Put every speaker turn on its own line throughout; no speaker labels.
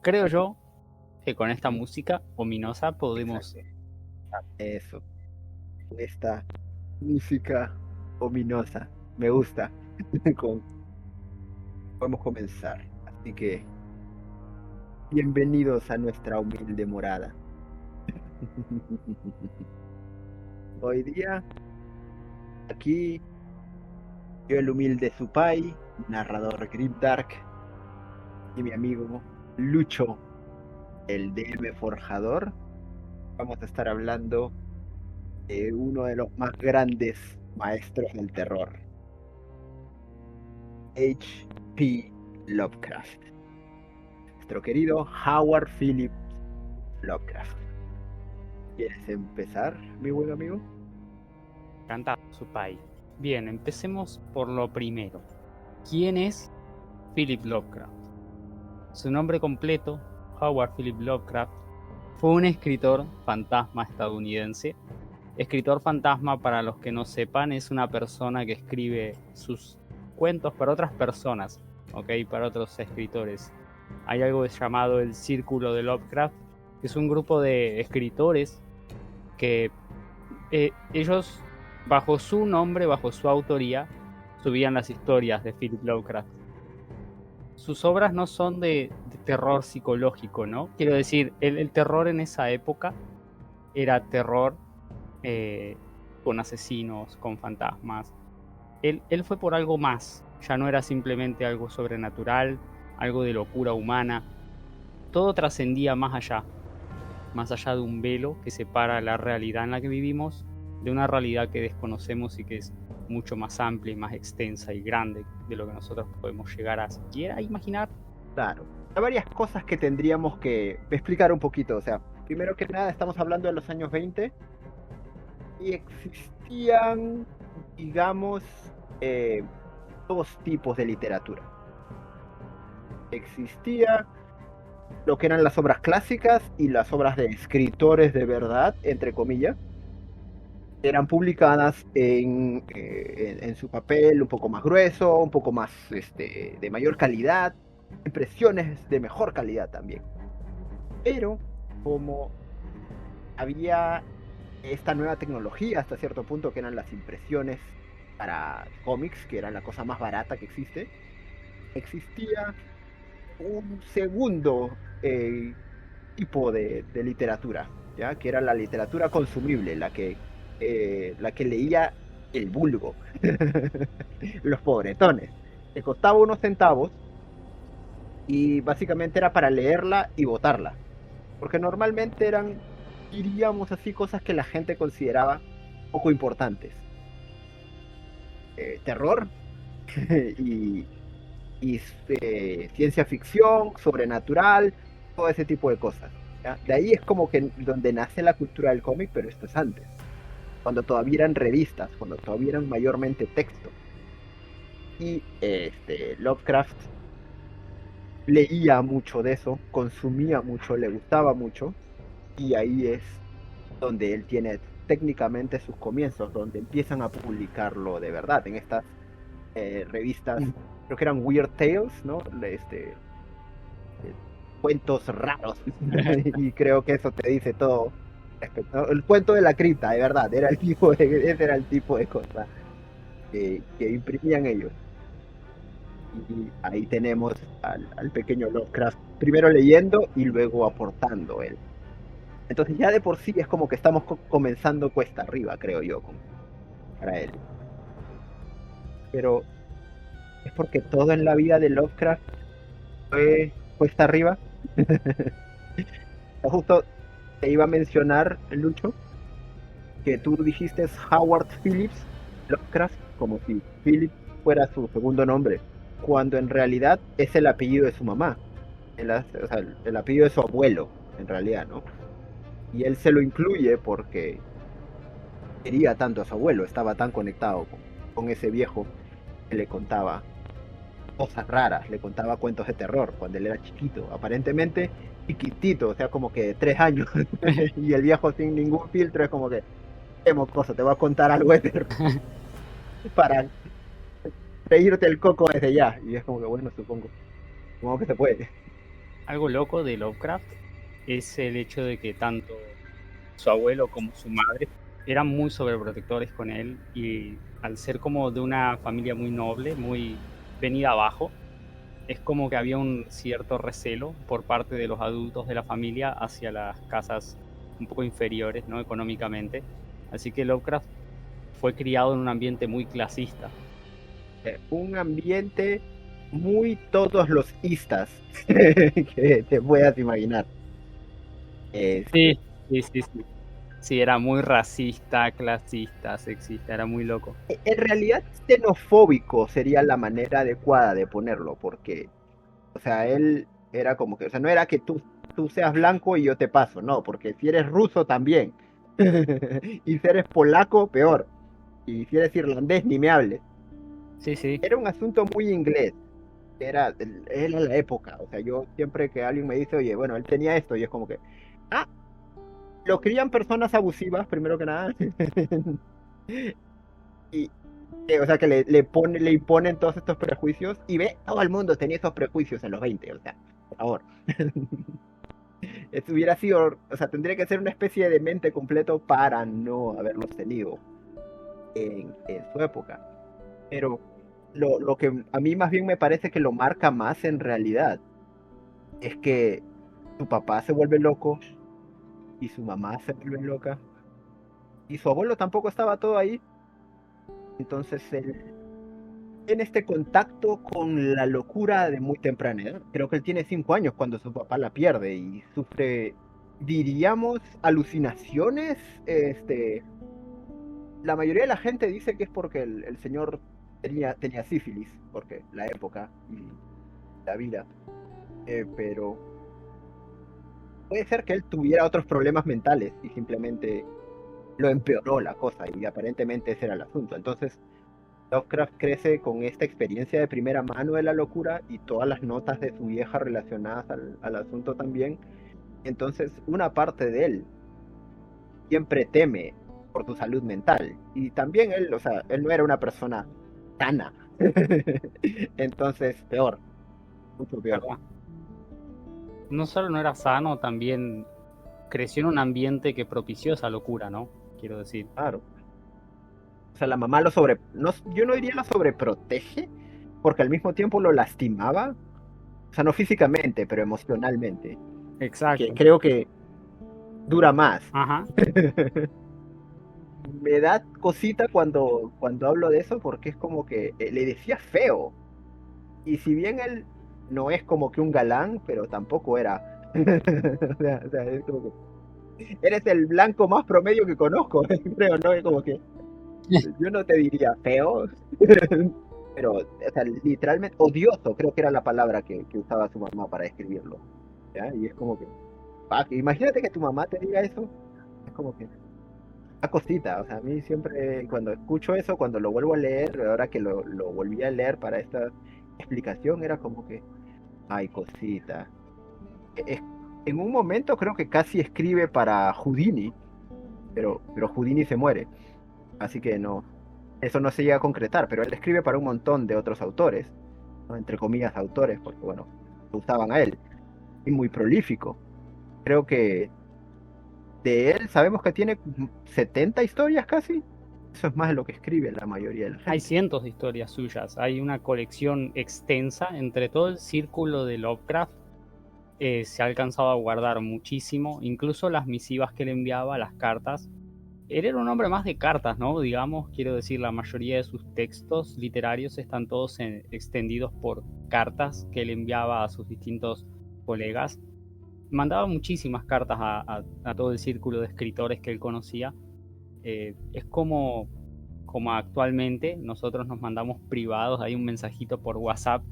creo yo que con esta música ominosa podemos...
Exacto. Eso. Esta música ominosa. Me gusta. Con- Podemos comenzar. Así que, bienvenidos a nuestra humilde morada. Hoy día, aquí, yo el humilde Supai, narrador Grimdark, y mi amigo Lucho, el DM Forjador. Vamos a estar hablando de uno de los más grandes maestros del terror, H.P. Lovecraft. Nuestro querido Howard Phillips Lovecraft. ¿Quieres empezar, mi buen amigo?
Encantado, Supai. Bien, empecemos por lo primero. ¿Quién es Philip Lovecraft? Su nombre completo, Howard Philip Lovecraft, fue un escritor fantasma estadounidense. Escritor fantasma, para los que no sepan, es una persona que escribe sus cuentos para otras personas, ¿ok? Para otros escritores. Hay algo llamado el Círculo de Lovecraft, que es un grupo de escritores que ellos, bajo su nombre, bajo su autoría, subían las historias de Philip Lovecraft. Sus obras no son de terror psicológico, ¿no? Quiero decir, el terror en esa época era terror con asesinos, con fantasmas. Él fue por algo más, ya no era simplemente algo sobrenatural, algo de locura humana. Todo trascendía más allá de un velo que separa la realidad en la que vivimos de una realidad que desconocemos y que es mucho más amplia y más extensa y grande de lo que nosotros podemos llegar a siquiera imaginar.
Claro. Hay varias cosas que tendríamos que explicar un poquito. O sea, primero que nada, estamos hablando de los años 20 y existían, digamos, dos tipos de literatura. Existía lo que eran las obras clásicas y las obras de escritores de verdad, entre comillas. Eran publicadas en su papel un poco más grueso, un poco más de mayor calidad, impresiones de mejor calidad también. Pero como había esta nueva tecnología hasta cierto punto, que eran las impresiones para cómics, que eran la cosa más barata que existe, existía un segundo tipo de literatura, ¿ya? Que era la literatura consumible, la que leía el vulgo, los pobretones. Le costaba unos centavos y básicamente era para leerla y botarla, porque normalmente eran, diríamos así, cosas que la gente consideraba poco importantes. Terror y, y ciencia ficción, sobrenatural, todo ese tipo de cosas. ¿Ya? De ahí es como que donde nace la cultura del cómic, pero esto es antes, cuando todavía eran revistas, cuando todavía eran mayormente texto. Y Lovecraft leía mucho de eso, consumía mucho, le gustaba mucho, y ahí es donde él tiene técnicamente sus comienzos, donde empiezan a publicarlo de verdad, en estas revistas, creo que eran Weird Tales, ¿no? Cuentos raros, y creo que eso te dice todo. El cuento de la cripta, de verdad, ese era el tipo de cosas que imprimían ellos. Y ahí tenemos al pequeño Lovecraft, primero leyendo y luego aportando él. Entonces ya de por sí es como que estamos comenzando cuesta arriba, creo yo, para él. Pero es porque todo en la vida de Lovecraft fue cuesta arriba. Justo te iba a mencionar, Lucho, que tú dijiste Howard Phillips Lovecraft, como si Philip fuera su segundo nombre, cuando en realidad es el apellido de su mamá, o sea, el apellido de su abuelo, en realidad, ¿no? Y él se lo incluye porque quería tanto a su abuelo, estaba tan conectado con ese viejo que le contaba cosas raras, le contaba cuentos de terror cuando él era chiquito, aparentemente chiquitito, o sea, como que 3 años, y el viejo sin ningún filtro es como que, qué mocoso, te voy a contar algo de terror para reírte el coco desde ya, y es como que bueno, supongo que se puede.
algo loco de Lovecraft es el hecho de que tanto su abuelo como su madre eran muy sobreprotectores con él, y al ser como de una familia muy noble, muy venida abajo, es como que había un cierto recelo por parte de los adultos de la familia hacia las casas un poco inferiores, ¿no? Económicamente. Así que Lovecraft fue criado en un ambiente muy clasista.
Un ambiente muy todos los istas que te puedas imaginar.
Sí,
Este,
sí, sí, sí. Sí, era muy racista, clasista, sexista, era muy loco.
en realidad, xenofóbico sería la manera adecuada de ponerlo, porque, o sea, él era como que, o sea, no era que tú seas blanco y yo te paso, no, porque si eres ruso también, y si eres polaco, peor, y si eres irlandés, ni me hables.
Sí, sí.
Era un asunto muy inglés, era la época, o sea, yo siempre que alguien me dice, oye, bueno, él tenía esto, y es como que, ah, lo crían personas abusivas, primero que nada, y, o sea, que le imponen todos estos prejuicios y ve, todo el mundo tenía esos prejuicios en los 20, o sea, por favor. Eso hubiera sido, o sea, tendría que ser una especie de mente completo para no haberlos tenido en su época. Pero lo que a mí más bien me parece que lo marca más en realidad es que su papá se vuelve loco y su mamá se vuelve loca y su abuelo tampoco estaba todo ahí. Entonces él tiene este contacto con la locura de muy temprana edad. Creo que él tiene 5 años cuando su papá la pierde y sufre, diríamos, alucinaciones. La mayoría de la gente dice que es porque el señor tenía sífilis, porque la época y la vida. Pero puede ser que él tuviera otros problemas mentales y simplemente lo empeoró la cosa y aparentemente ese era el asunto. Entonces, Lovecraft crece con esta experiencia de primera mano de la locura y todas las notas de su vieja relacionadas al asunto también. Entonces, una parte de él siempre teme por su salud mental. Y también él, o sea, él no era una persona sana. Entonces, peor, mucho peor.
¿Verdad? No solo no era sano, también creció en un ambiente que propició esa locura, ¿no? Quiero decir.
Claro. O sea, la mamá no, yo no diría lo sobreprotege, porque al mismo tiempo lo lastimaba. O sea, no físicamente, pero emocionalmente. Que
Exacto.
creo que dura más.
Ajá.
Me da cosita cuando hablo de eso porque es como que le decía feo. Y si bien él no es como que un galán, pero tampoco era. O sea, es como que eres el blanco más promedio que conozco, creo, ¿no? Es como que yo no te diría feo, pero, o sea, literalmente odioso, creo que era la palabra que usaba su mamá para describirlo. ¿Ya? Y es como que, imagínate que tu mamá te diga eso, es como que una cosita, o sea, a mí siempre cuando escucho eso, cuando lo vuelvo a leer, ahora que lo volví a leer para esta explicación, era como que, ay, cosita. Es- en un momento creo que casi escribe para Houdini, pero Houdini se muere, así que no, eso no se llega a concretar, pero él escribe para un montón de otros autores, ¿no? Entre comillas autores, porque bueno, lo usaban a él, y muy prolífico. Creo que de él sabemos que tiene 70 historias casi. Eso es más de lo que escribe la mayoría de la
Hay
gente.
cientos de historias suyas. Hay una colección extensa entre todo el círculo de Lovecraft. Se ha alcanzado a guardar muchísimo, incluso las misivas que le enviaba, las cartas. Él era un hombre más de cartas, ¿no? Digamos, quiero decir, la mayoría de sus textos literarios están todos extendidos por cartas que él enviaba a sus distintos colegas. Mandaba muchísimas cartas a todo el círculo de escritores que él conocía. Es como actualmente nosotros nos mandamos privados, hay un mensajito por WhatsApp.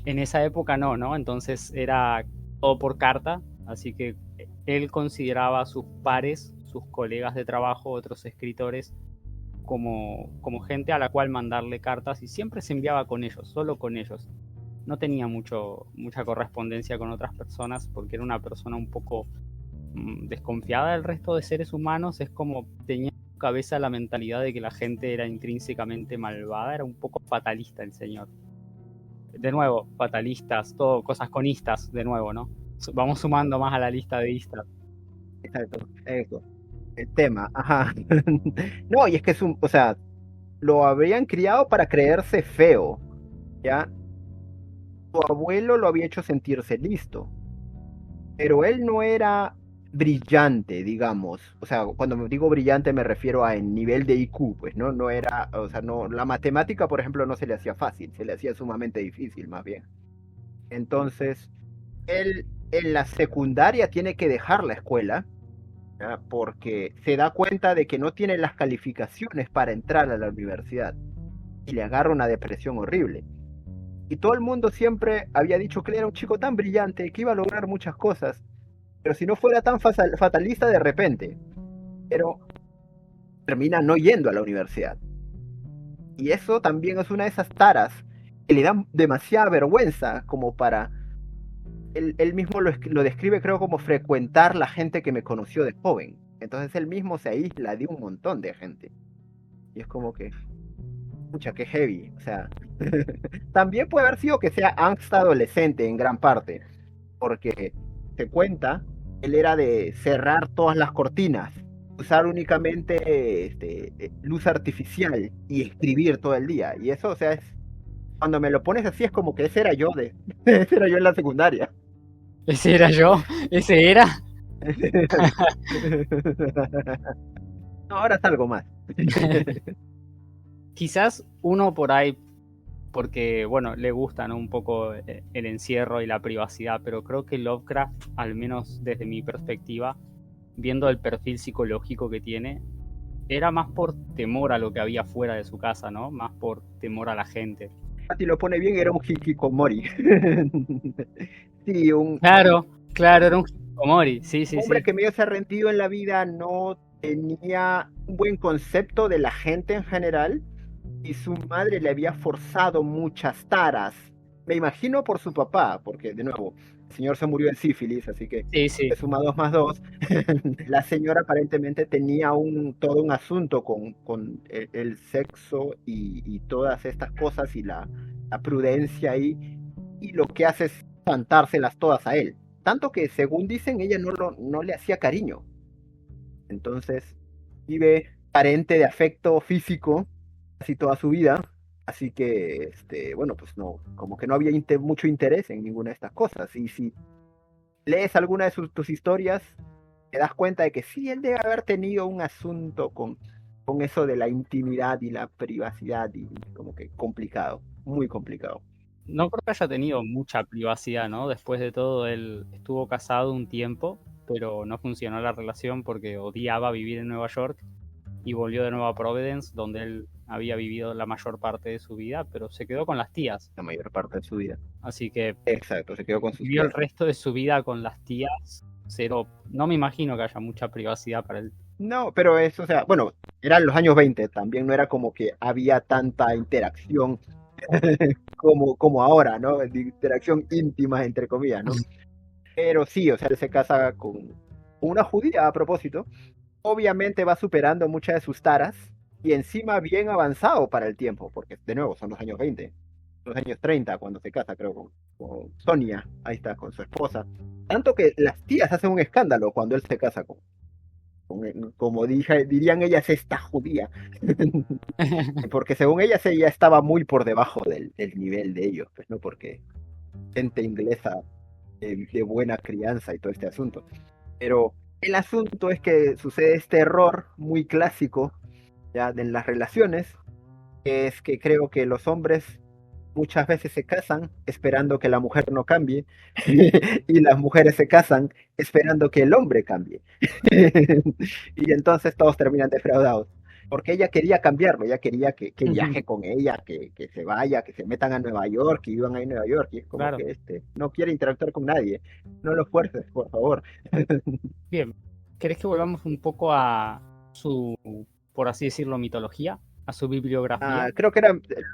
En esa época no, ¿no? Entonces era todo por carta, así que él consideraba a sus pares, sus colegas de trabajo, otros escritores, como gente a la cual mandarle cartas, y siempre se enviaba con ellos, solo con ellos. No tenía mucha correspondencia con otras personas porque era una persona un poco desconfiada del resto de seres humanos. Es como tenía en su cabeza la mentalidad de que la gente era intrínsecamente malvada, era un poco fatalista el señor. De nuevo, fatalistas, todo cosas conistas, de nuevo, ¿no? Vamos sumando más a la lista de Istar.
Exacto, eso, el tema, ajá. No, y es que o sea, lo habrían criado para creerse feo, ¿ya? Su abuelo lo había hecho sentirse listo, pero él no era brillante, digamos. O sea, cuando me digo brillante me refiero a en nivel de IQ, pues, ¿no? No era, o sea, no, la matemática, por ejemplo, no se le hacía fácil, se le hacía sumamente difícil, más bien. Entonces, él en la secundaria tiene que dejar la escuela, ¿ya? Porque se da cuenta de que no tiene las calificaciones para entrar a la universidad y le agarra una depresión horrible. Y todo el mundo siempre había dicho que él era un chico tan brillante que iba a lograr muchas cosas, pero si no fuera tan fatalista de repente, pero termina no yendo a la universidad. Y eso también es una de esas taras que le dan demasiada vergüenza como para... Él mismo lo describe creo como frecuentar la gente que me conoció de joven. Entonces él mismo se aísla de un montón de gente. Y es como que, pucha, qué heavy. O sea, también puede haber sido que sea angst adolescente en gran parte, porque se cuenta, él era de cerrar todas las cortinas, usar únicamente luz artificial y escribir todo el día. Y eso, o sea, cuando me lo pones así es como que ese era yo ese era yo en la secundaria.
Ese era yo, ese era.
No, ahora es algo más.
Quizás uno por ahí, porque bueno, le gusta, ¿no? Un poco el encierro y la privacidad, pero creo que Lovecraft, al menos desde mi perspectiva, viendo el perfil psicológico que tiene, era más por temor a lo que había fuera de su casa, ¿no? Más por temor a la gente.
Si lo pone bien, era un hikikomori. Sí,
Claro, claro, era un hikikomori, sí, sí,
hombre
sí.
que medio se ha rendido en la vida, no tenía un buen concepto de la gente en general y su madre le había forzado muchas taras. Me imagino por su papá, porque de nuevo, el señor se murió de sífilis, así que
Sí, sí.
se suma 2 más 2. La señora aparentemente tenía todo un asunto con el sexo y todas estas cosas y la prudencia ahí, y lo que hace es cantárselas todas a él. Tanto que, según dicen, ella no le hacía cariño. Entonces, vive carente de afecto físico casi toda su vida. Así que, bueno, pues no, como que no había mucho interés en ninguna de estas cosas. Y si lees alguna de tus historias, te das cuenta de que sí, él debe haber tenido un asunto con eso de la intimidad y la privacidad y como que complicado, muy complicado.
No creo que haya tenido mucha privacidad, ¿no? Después de todo, él estuvo casado un tiempo, pero no funcionó la relación porque odiaba vivir en Nueva York y volvió de nuevo a Providence, donde él había vivido la mayor parte de su vida, pero se quedó con las tías.
La mayor parte de su vida.
Así que
Exacto, se quedó con sus
vivió el
tías.
resto de su vida con las tías, cero. No me imagino que haya mucha privacidad para él.
No, pero eso, o sea, bueno, eran los años 20, también no era como que había tanta interacción como ahora, ¿no? De interacción íntima, entre comillas, ¿no? Pero sí, o sea, él se casa con una judía a propósito. Obviamente va superando muchas de sus taras y encima bien avanzado para el tiempo, porque de nuevo son los años 20, los años 30 cuando se casa, creo, con Sonia, ahí está, con su esposa. Tanto que las tías hacen un escándalo cuando él se casa como dirían ellas, esta judía. Porque según ellas, ella estaba muy por debajo del nivel de ellos, pues, ¿no? Porque gente inglesa de buena crianza y todo este asunto. Pero el asunto es que sucede este error muy clásico ya en las relaciones, que es que creo que los hombres muchas veces se casan esperando que la mujer no cambie y las mujeres se casan esperando que el hombre cambie. Y entonces todos terminan defraudados. Porque ella quería cambiarlo, ella quería que viaje con ella, que se vaya, que se metan a Nueva York, que vivan ahí en Nueva York. Y es como
Claro.
que no quiere interactuar con nadie. No lo fuerces, por favor.
Bien, ¿querés que volvamos un poco a su, por así decirlo, mitología? A su bibliografía.
Creo que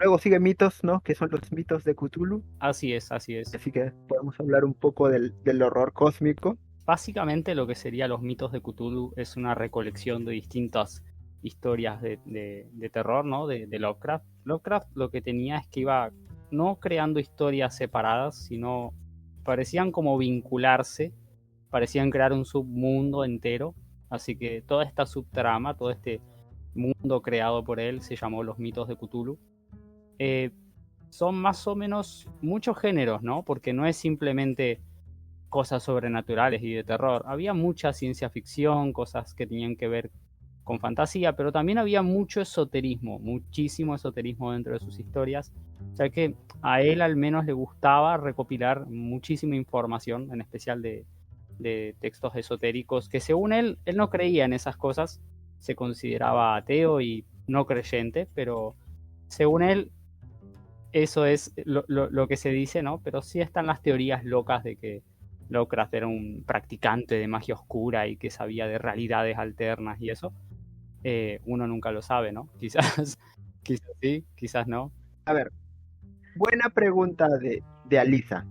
luego sigue mitos, ¿no? Que son los mitos de Cthulhu.
Así es, así es.
Así que podemos hablar un poco del horror cósmico.
Básicamente lo que serían los mitos de Cthulhu es una recolección de distintas historias de terror, ¿no? De Lovecraft. Lovecraft lo que tenía es que iba no creando historias separadas, sino parecían como vincularse, parecían crear un submundo entero, así que toda esta subtrama, todo este mundo creado por él se llamó Los mitos de Cthulhu. Eh, Son más o menos muchos géneros, ¿no? Porque no es simplemente cosas sobrenaturales y de terror. Había mucha ciencia ficción, cosas que tenían que ver con fantasía, pero también había mucho esoterismo, muchísimo esoterismo dentro de sus historias, ya que a él al menos le gustaba recopilar muchísima información, en especial de textos esotéricos, que según él no creía en esas cosas, se consideraba ateo y no creyente, pero según él eso es lo que se dice, ¿no? Pero sí están las teorías locas de que Lovecraft era un practicante de magia oscura y que sabía de realidades alternas y eso. Uno nunca lo sabe, ¿no? Quizás, quizás sí, quizás no.
A ver, buena pregunta de Alisa.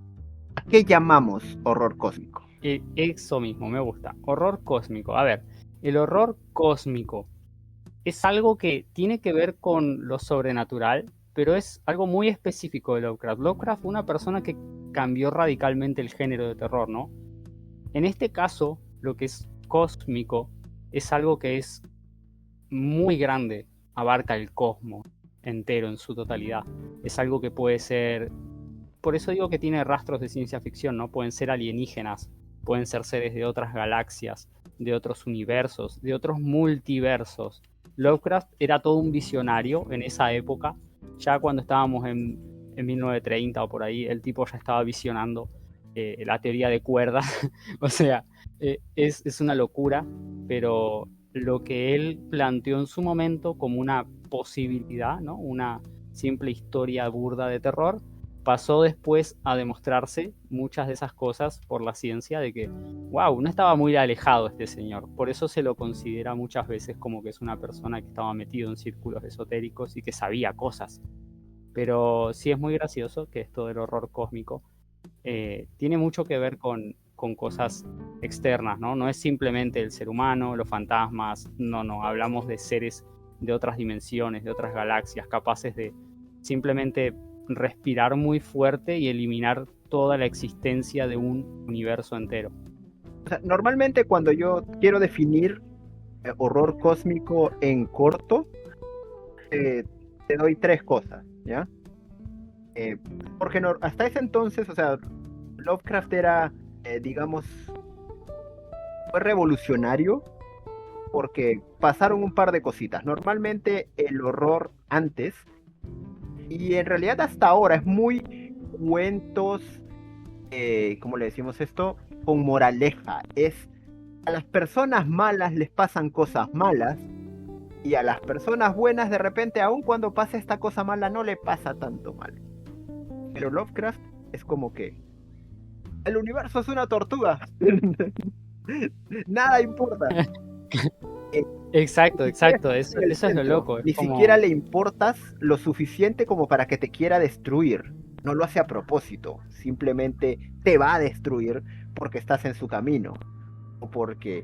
¿A qué llamamos horror cósmico?
Eso mismo, me gusta. Horror cósmico. A ver, el horror cósmico es algo que tiene que ver con lo sobrenatural, pero es algo muy específico de Lovecraft. Lovecraft fue una persona que cambió radicalmente el género de terror, ¿no? En este caso, lo que es cósmico es algo que es muy grande, abarca el cosmos entero en su totalidad. Es algo que puede ser, por eso digo que tiene rastros de ciencia ficción, ¿no? Pueden ser alienígenas, pueden ser seres de otras galaxias, de otros universos, de otros multiversos. Lovecraft era todo un visionario en esa época, ya cuando estábamos en 1930 o por ahí, el tipo ya estaba visionando la teoría de cuerdas. O sea, es una locura, pero lo que él planteó en su momento como una posibilidad, ¿no? Una simple historia burda de terror, pasó después a demostrarse muchas de esas cosas por la ciencia de que, wow, no estaba muy alejado este señor. Por eso se lo considera muchas veces como que es una persona que estaba metido en círculos esotéricos y que sabía cosas. Pero sí es muy gracioso que esto del horror cósmico tiene mucho que ver con cosas externas, ¿no? No es simplemente el ser humano, los fantasmas, no, hablamos de seres de otras dimensiones, de otras galaxias, capaces de simplemente respirar muy fuerte y eliminar toda la existencia de un universo entero.
O sea, normalmente cuando yo quiero definir horror cósmico en corto, te doy tres cosas, ¿ya? Porque hasta ese entonces, o sea, Lovecraft era, digamos, fue revolucionario porque pasaron un par de cositas. Normalmente el horror antes, y en realidad hasta ahora, es muy cuentos, ¿cómo le decimos esto? Con moraleja. Es a las personas malas les pasan cosas malas y a las personas buenas de repente, aun cuando pasa esta cosa mala, no le pasa tanto mal. Pero Lovecraft es como que el universo es una tortuga. Nada importa.
Exacto, eso es lo loco.
Ni siquiera le importas lo suficiente como para que te quiera destruir. No lo hace a propósito. Simplemente te va a destruir porque estás en su camino. O porque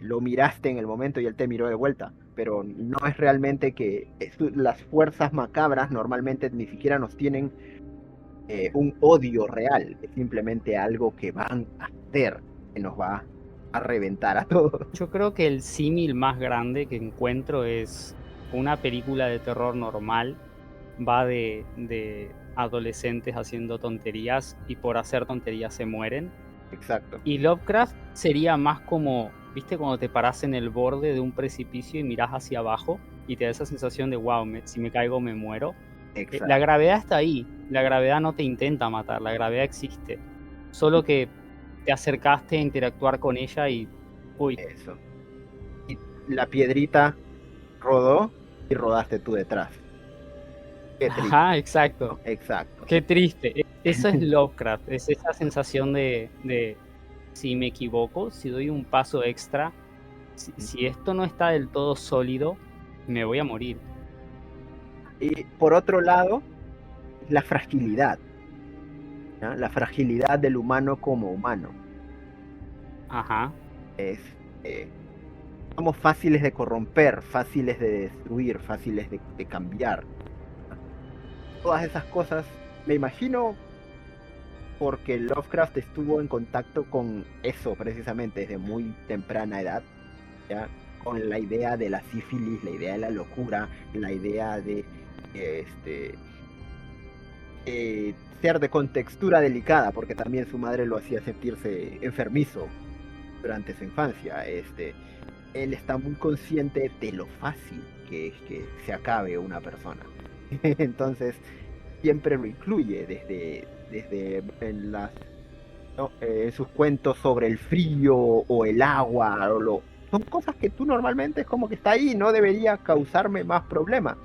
lo miraste en el momento y él te miró de vuelta. Pero no es realmente que las fuerzas macabras normalmente ni siquiera nos tienen un odio real. Es simplemente algo que van a hacer, que nos va a reventar a todos.
Yo creo que el símil más grande que encuentro es una película de terror normal. Va de adolescentes haciendo tonterías y por hacer tonterías se mueren.
Exacto.
Y Lovecraft sería más como, ¿viste? Cuando te paras en el borde de un precipicio y miras hacia abajo y te da esa sensación de, wow, si me caigo me muero.
Exacto.
La gravedad está ahí, la gravedad no te intenta matar, la gravedad existe. Solo que te acercaste a interactuar con ella y... uy.
Eso. Y la piedrita rodó y rodaste tú detrás. Qué triste.
Ajá, exacto.
Exacto.
Qué triste. Eso es Lovecraft, es esa sensación de si me equivoco, si doy un paso extra, si esto no está del todo sólido, me voy a morir.
Y por otro lado, la fragilidad. ¿no? La fragilidad del humano como humano.
Ajá.
Es, somos fáciles de corromper, fáciles de destruir, fáciles de cambiar. Todas esas cosas, me imagino porque Lovecraft estuvo en contacto con eso precisamente desde muy temprana edad, ¿ya? Con la idea de la sífilis, la idea de la locura, la idea de este, ser de contextura delicada, porque también su madre lo hacía sentirse enfermizo durante su infancia. Él está muy consciente de lo fácil que es que se acabe una persona. Entonces, siempre lo incluye desde en ¿no? Sus cuentos sobre el frío o el agua. Son cosas que tú normalmente es como que está ahí, no debería causarme más problemas.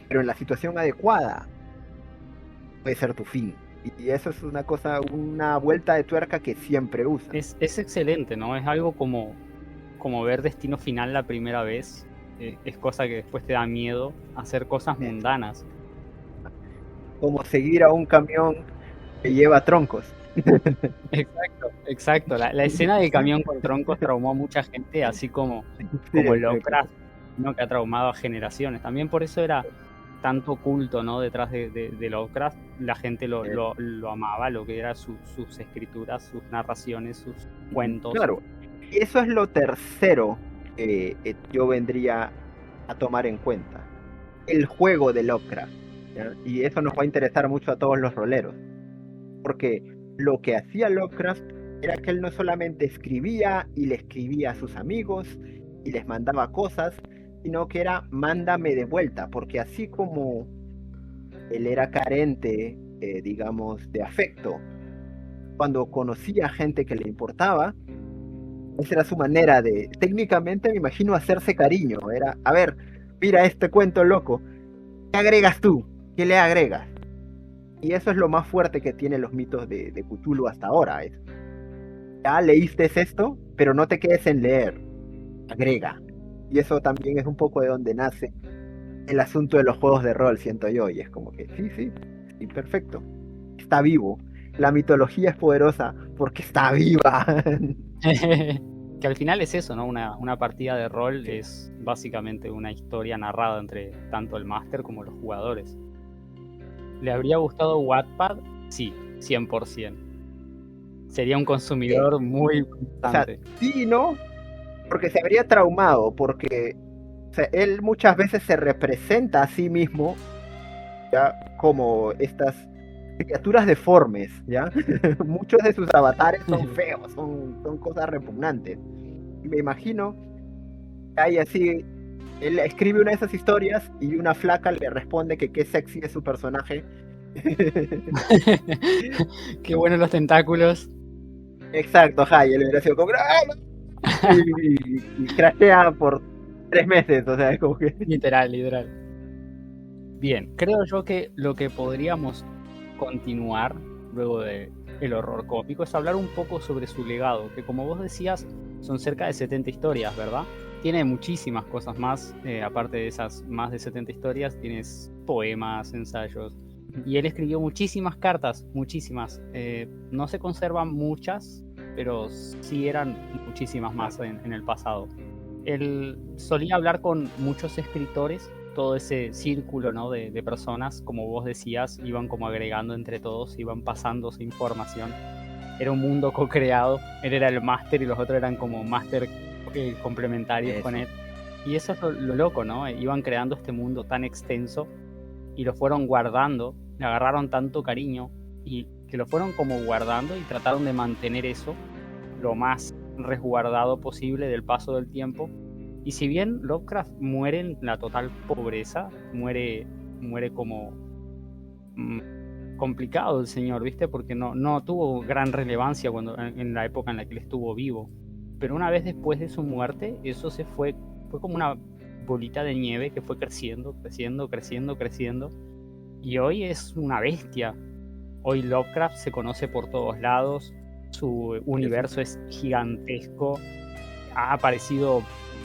Pero en la situación adecuada puede ser tu fin. Y eso es una cosa, una vuelta de tuerca que siempre usa.
Es excelente, ¿no? Es algo como ver Destino Final la primera vez. Es cosa que después te da miedo hacer cosas mundanas.
Como seguir a un camión que lleva troncos.
Exacto. La escena del camión con troncos traumó a mucha gente, así como Lovecraft, ¿no? Que ha traumado a generaciones. También por eso era tanto culto, ¿no? Detrás de Lovecraft. La gente lo amaba, lo que eran sus escrituras, sus narraciones, sus cuentos.
Claro, y eso es lo tercero que yo vendría a tomar en cuenta. El juego de Lovecraft, ¿ya? Y eso nos va a interesar mucho a todos los roleros. Porque lo que hacía Lovecraft era que él no solamente escribía y le escribía a sus amigos y les mandaba cosas, sino que era mándame de vuelta, porque así como él era carente, digamos, de afecto, cuando conocía gente que le importaba, esa era su manera de, técnicamente me imagino, hacerse cariño. Era, a ver, mira este cuento loco, ¿qué agregas tú? ¿Qué le agregas? Y eso es lo más fuerte que tienen los mitos de Cthulhu hasta ahora. Ya leíste esto, pero no te quedes en leer, agrega. Y eso también es un poco de donde nace el asunto de los juegos de rol, siento yo. Y es como que, sí, perfecto. Está vivo. La mitología es poderosa porque está viva.
Que al final es eso, ¿no? Una partida de rol es básicamente una historia narrada entre tanto el máster como los jugadores. ¿Le habría gustado Wattpad? Sí, 100%. Sería un consumidor muy constante.
O sea, sí, ¿no? Porque se habría traumado, porque o sea, él muchas veces se representa a sí mismo ya como estas criaturas deformes, ¿ya? Muchos de sus avatares son feos, son cosas repugnantes. Y me imagino que hay así, él escribe una de esas historias y una flaca le responde que qué sexy es su personaje.
Qué buenos los tentáculos.
Exacto, ajá, y él hubiera sido como y crashea por 3 meses, o sea, es como que...
Literal. Bien, creo yo que lo que podríamos continuar luego de el horror cómico es hablar un poco sobre su legado, que como vos decías, son cerca de 70 historias, ¿verdad? Tiene muchísimas cosas más, aparte de esas más de 70 historias, tienes poemas, ensayos, y él escribió muchísimas cartas, muchísimas. No se conservan muchas, pero sí eran muchísimas más en el pasado. Él solía hablar con muchos escritores, todo ese círculo, ¿no? de personas, como vos decías, iban como agregando entre todos, iban pasándose información. Era un mundo co-creado, él era el máster y los otros eran como máster complementarios con él. Y eso es lo loco, ¿no? Iban creando este mundo tan extenso y lo fueron guardando, le agarraron tanto cariño y que lo fueron como guardando y trataron de mantener eso lo más resguardado posible del paso del tiempo. Y si bien Lovecraft muere en la total pobreza, muere como complicado el señor, ¿viste? Porque no tuvo gran relevancia en la época en la que él estuvo vivo. Pero una vez después de su muerte, eso fue como una bolita de nieve que fue creciendo. Y hoy es una bestia. Hoy Lovecraft se conoce por todos lados. Su universo es gigantesco.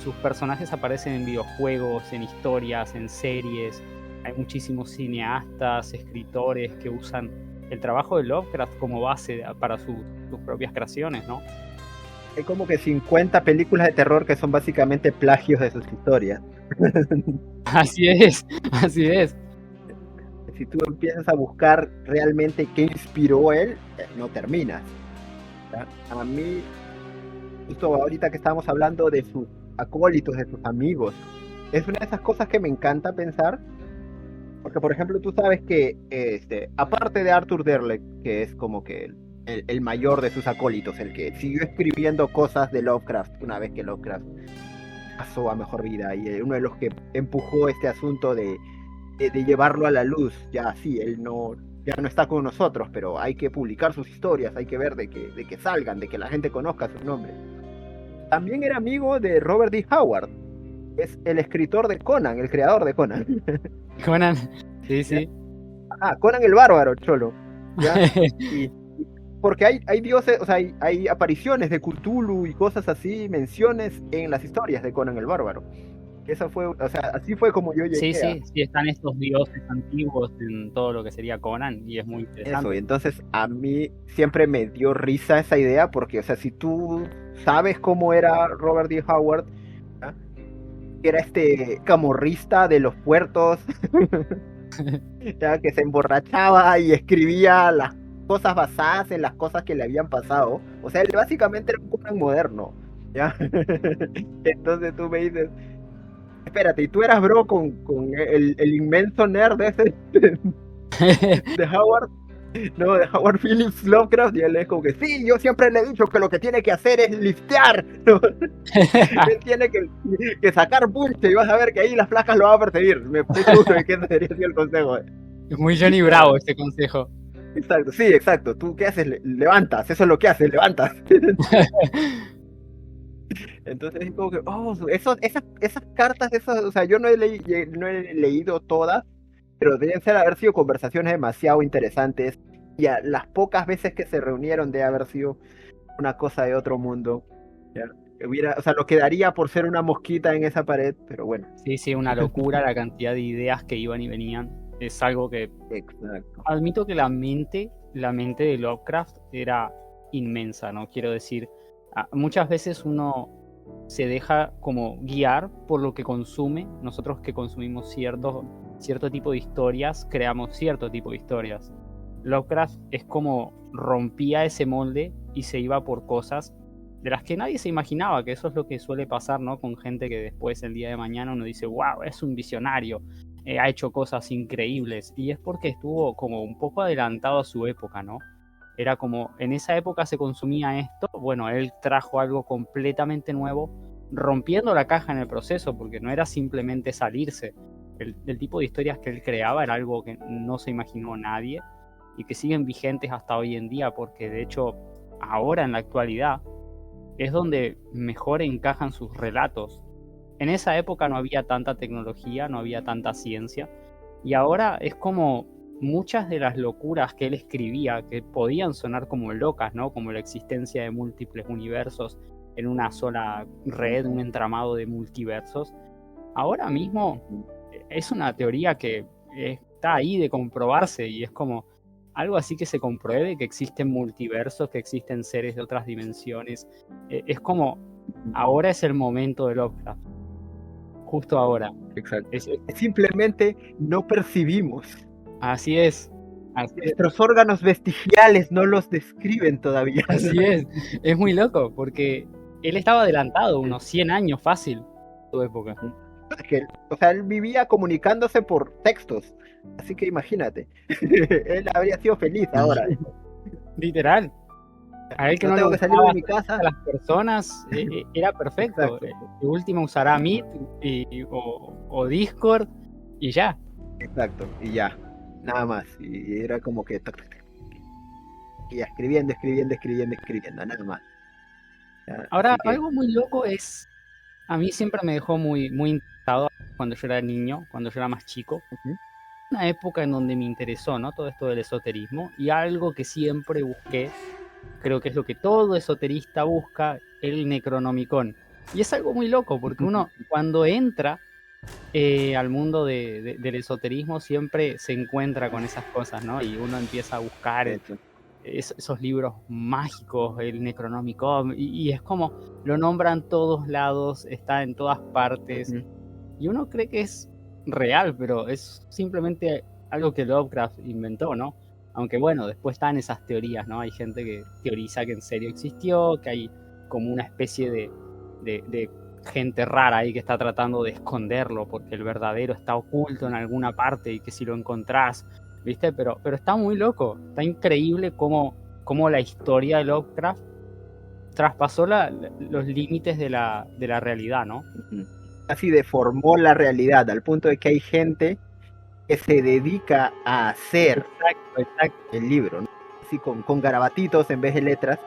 Sus personajes aparecen en videojuegos, en historias, en series. Hay muchísimos cineastas, escritores que usan el trabajo de Lovecraft como base para sus propias creaciones, ¿no?
Hay como que 50 películas de terror que son básicamente plagios de sus historias.
Así es.
si tú empiezas a buscar realmente qué inspiró a él, no terminas. ¿Ya? A mí, justo ahorita que estábamos hablando de sus acólitos, de sus amigos, es una de esas cosas que me encanta pensar, porque por ejemplo tú sabes que aparte de Arthur Derleth, que es como que el mayor de sus acólitos, el que siguió escribiendo cosas de Lovecraft una vez que Lovecraft pasó a mejor vida, y uno de los que empujó este asunto de llevarlo a la luz. Ya sí, él ya no está con nosotros, pero hay que publicar sus historias, hay que ver de que salgan, de que la gente conozca su nombre. También era amigo de Robert D. Howard, es el escritor de Conan, el creador de Conan.
Conan, sí, sí.
Conan el Bárbaro, cholo. ¿Ya? Y porque hay dioses, o sea, hay apariciones de Cthulhu y cosas así, menciones en las historias de Conan el Bárbaro. Esa fue, o sea, así fue como yo llegué.
Sí, están estos dioses antiguos en todo lo que sería Conan, y es muy interesante.
Eso, y entonces a mí siempre me dio risa esa idea, porque, o sea, si tú sabes cómo era Robert D. Howard, ¿ya? Era este camorrista de los puertos, ya, que se emborrachaba y escribía las cosas basadas en las cosas que le habían pasado. O sea, él básicamente era un Conan moderno, ¿ya? Entonces tú me dices, espérate, ¿y tú eras bro con el inmenso nerd ese de Howard? No, de Howard Phillips Lovecraft, y él es como que, sí, yo siempre le he dicho que lo que tiene que hacer es listear, ¿no? Él tiene que sacar pulse, y vas a ver que ahí las placas lo van a perseguir. Me estoy seguro de que ese sería así el consejo.
Es muy Johnny Bravo este consejo.
Exacto, sí, exacto. ¿Tú qué haces? Levantas, eso es lo que haces, levantas. Entonces es como que, esas cartas, o sea, yo no he leído todas, pero deben haber sido conversaciones demasiado interesantes, y a las pocas veces que se reunieron debe haber sido una cosa de otro mundo. ¿Ya? O sea, lo quedaría por ser una mosquita en esa pared, pero bueno.
Sí, una locura la cantidad de ideas que iban y venían. Es algo que...
Exacto.
Admito que la mente de Lovecraft era inmensa, ¿no? Quiero decir, muchas veces uno se deja como guiar por lo que consume. Nosotros que consumimos cierto tipo de historias, creamos cierto tipo de historias. Lovecraft es como rompía ese molde y se iba por cosas de las que nadie se imaginaba, que eso es lo que suele pasar, ¿no? Con gente que después, el día de mañana, uno dice, wow, es un visionario, ha hecho cosas increíbles, y es porque estuvo como un poco adelantado a su época, ¿no? Era como, en esa época se consumía esto, bueno, él trajo algo completamente nuevo, rompiendo la caja en el proceso, porque no era simplemente salirse. El tipo de historias que él creaba era algo que no se imaginó nadie, y que siguen vigentes hasta hoy en día, porque de hecho, ahora en la actualidad, es donde mejor encajan sus relatos. En esa época no había tanta tecnología, no había tanta ciencia, y ahora es como muchas de las locuras que él escribía, que podían sonar como locas, ¿no? Como la existencia de múltiples universos en una sola red, un entramado de multiversos. Ahora mismo es una teoría que está ahí de comprobarse, y es como algo así que se compruebe, que existen multiversos, que existen seres de otras dimensiones. Es como, ahora es el momento de Lovecraft. Justo ahora.
Exacto. Simplemente no percibimos.
Así es.
Nuestros órganos vestigiales no los describen todavía.
Así es muy loco, porque él estaba adelantado unos 100 años fácil en su época.
Es que, o sea, él vivía comunicándose por textos, así que imagínate, él habría sido feliz ahora.
Literal. A él que no
tengo
le
que salir de mi casa.
A las personas era perfecto. De última usará Meet o Discord y ya.
Exacto, y ya, nada más. Y era como que y ya, escribiendo, nada más. Ya,
ahora, algo muy loco es, a mí siempre me dejó muy, muy interesado cuando yo era niño, cuando yo era más chico. Una época en donde me interesó, ¿no? Todo esto del esoterismo, y algo que siempre busqué, creo que es lo que todo esoterista busca, el Necronomicon. Y es algo muy loco, porque uno cuando entra al mundo del esoterismo siempre se encuentra con esas cosas, ¿no? Y uno empieza a buscar esos libros mágicos, el Necronomicon, y es como lo nombran todos lados, está en todas partes, y uno cree que es real, pero es simplemente algo que Lovecraft inventó, ¿no? Aunque bueno, después están esas teorías, ¿no? Hay gente que teoriza que en serio existió, que hay como una especie de gente rara ahí que está tratando de esconderlo porque el verdadero está oculto en alguna parte y que si lo encontrás, ¿viste? Pero está muy loco, está increíble cómo la historia de Lovecraft traspasó los límites de la realidad, ¿no?
Así deformó la realidad al punto de que hay gente que se dedica a hacer el libro, ¿no? Así con garabatitos en vez de letras,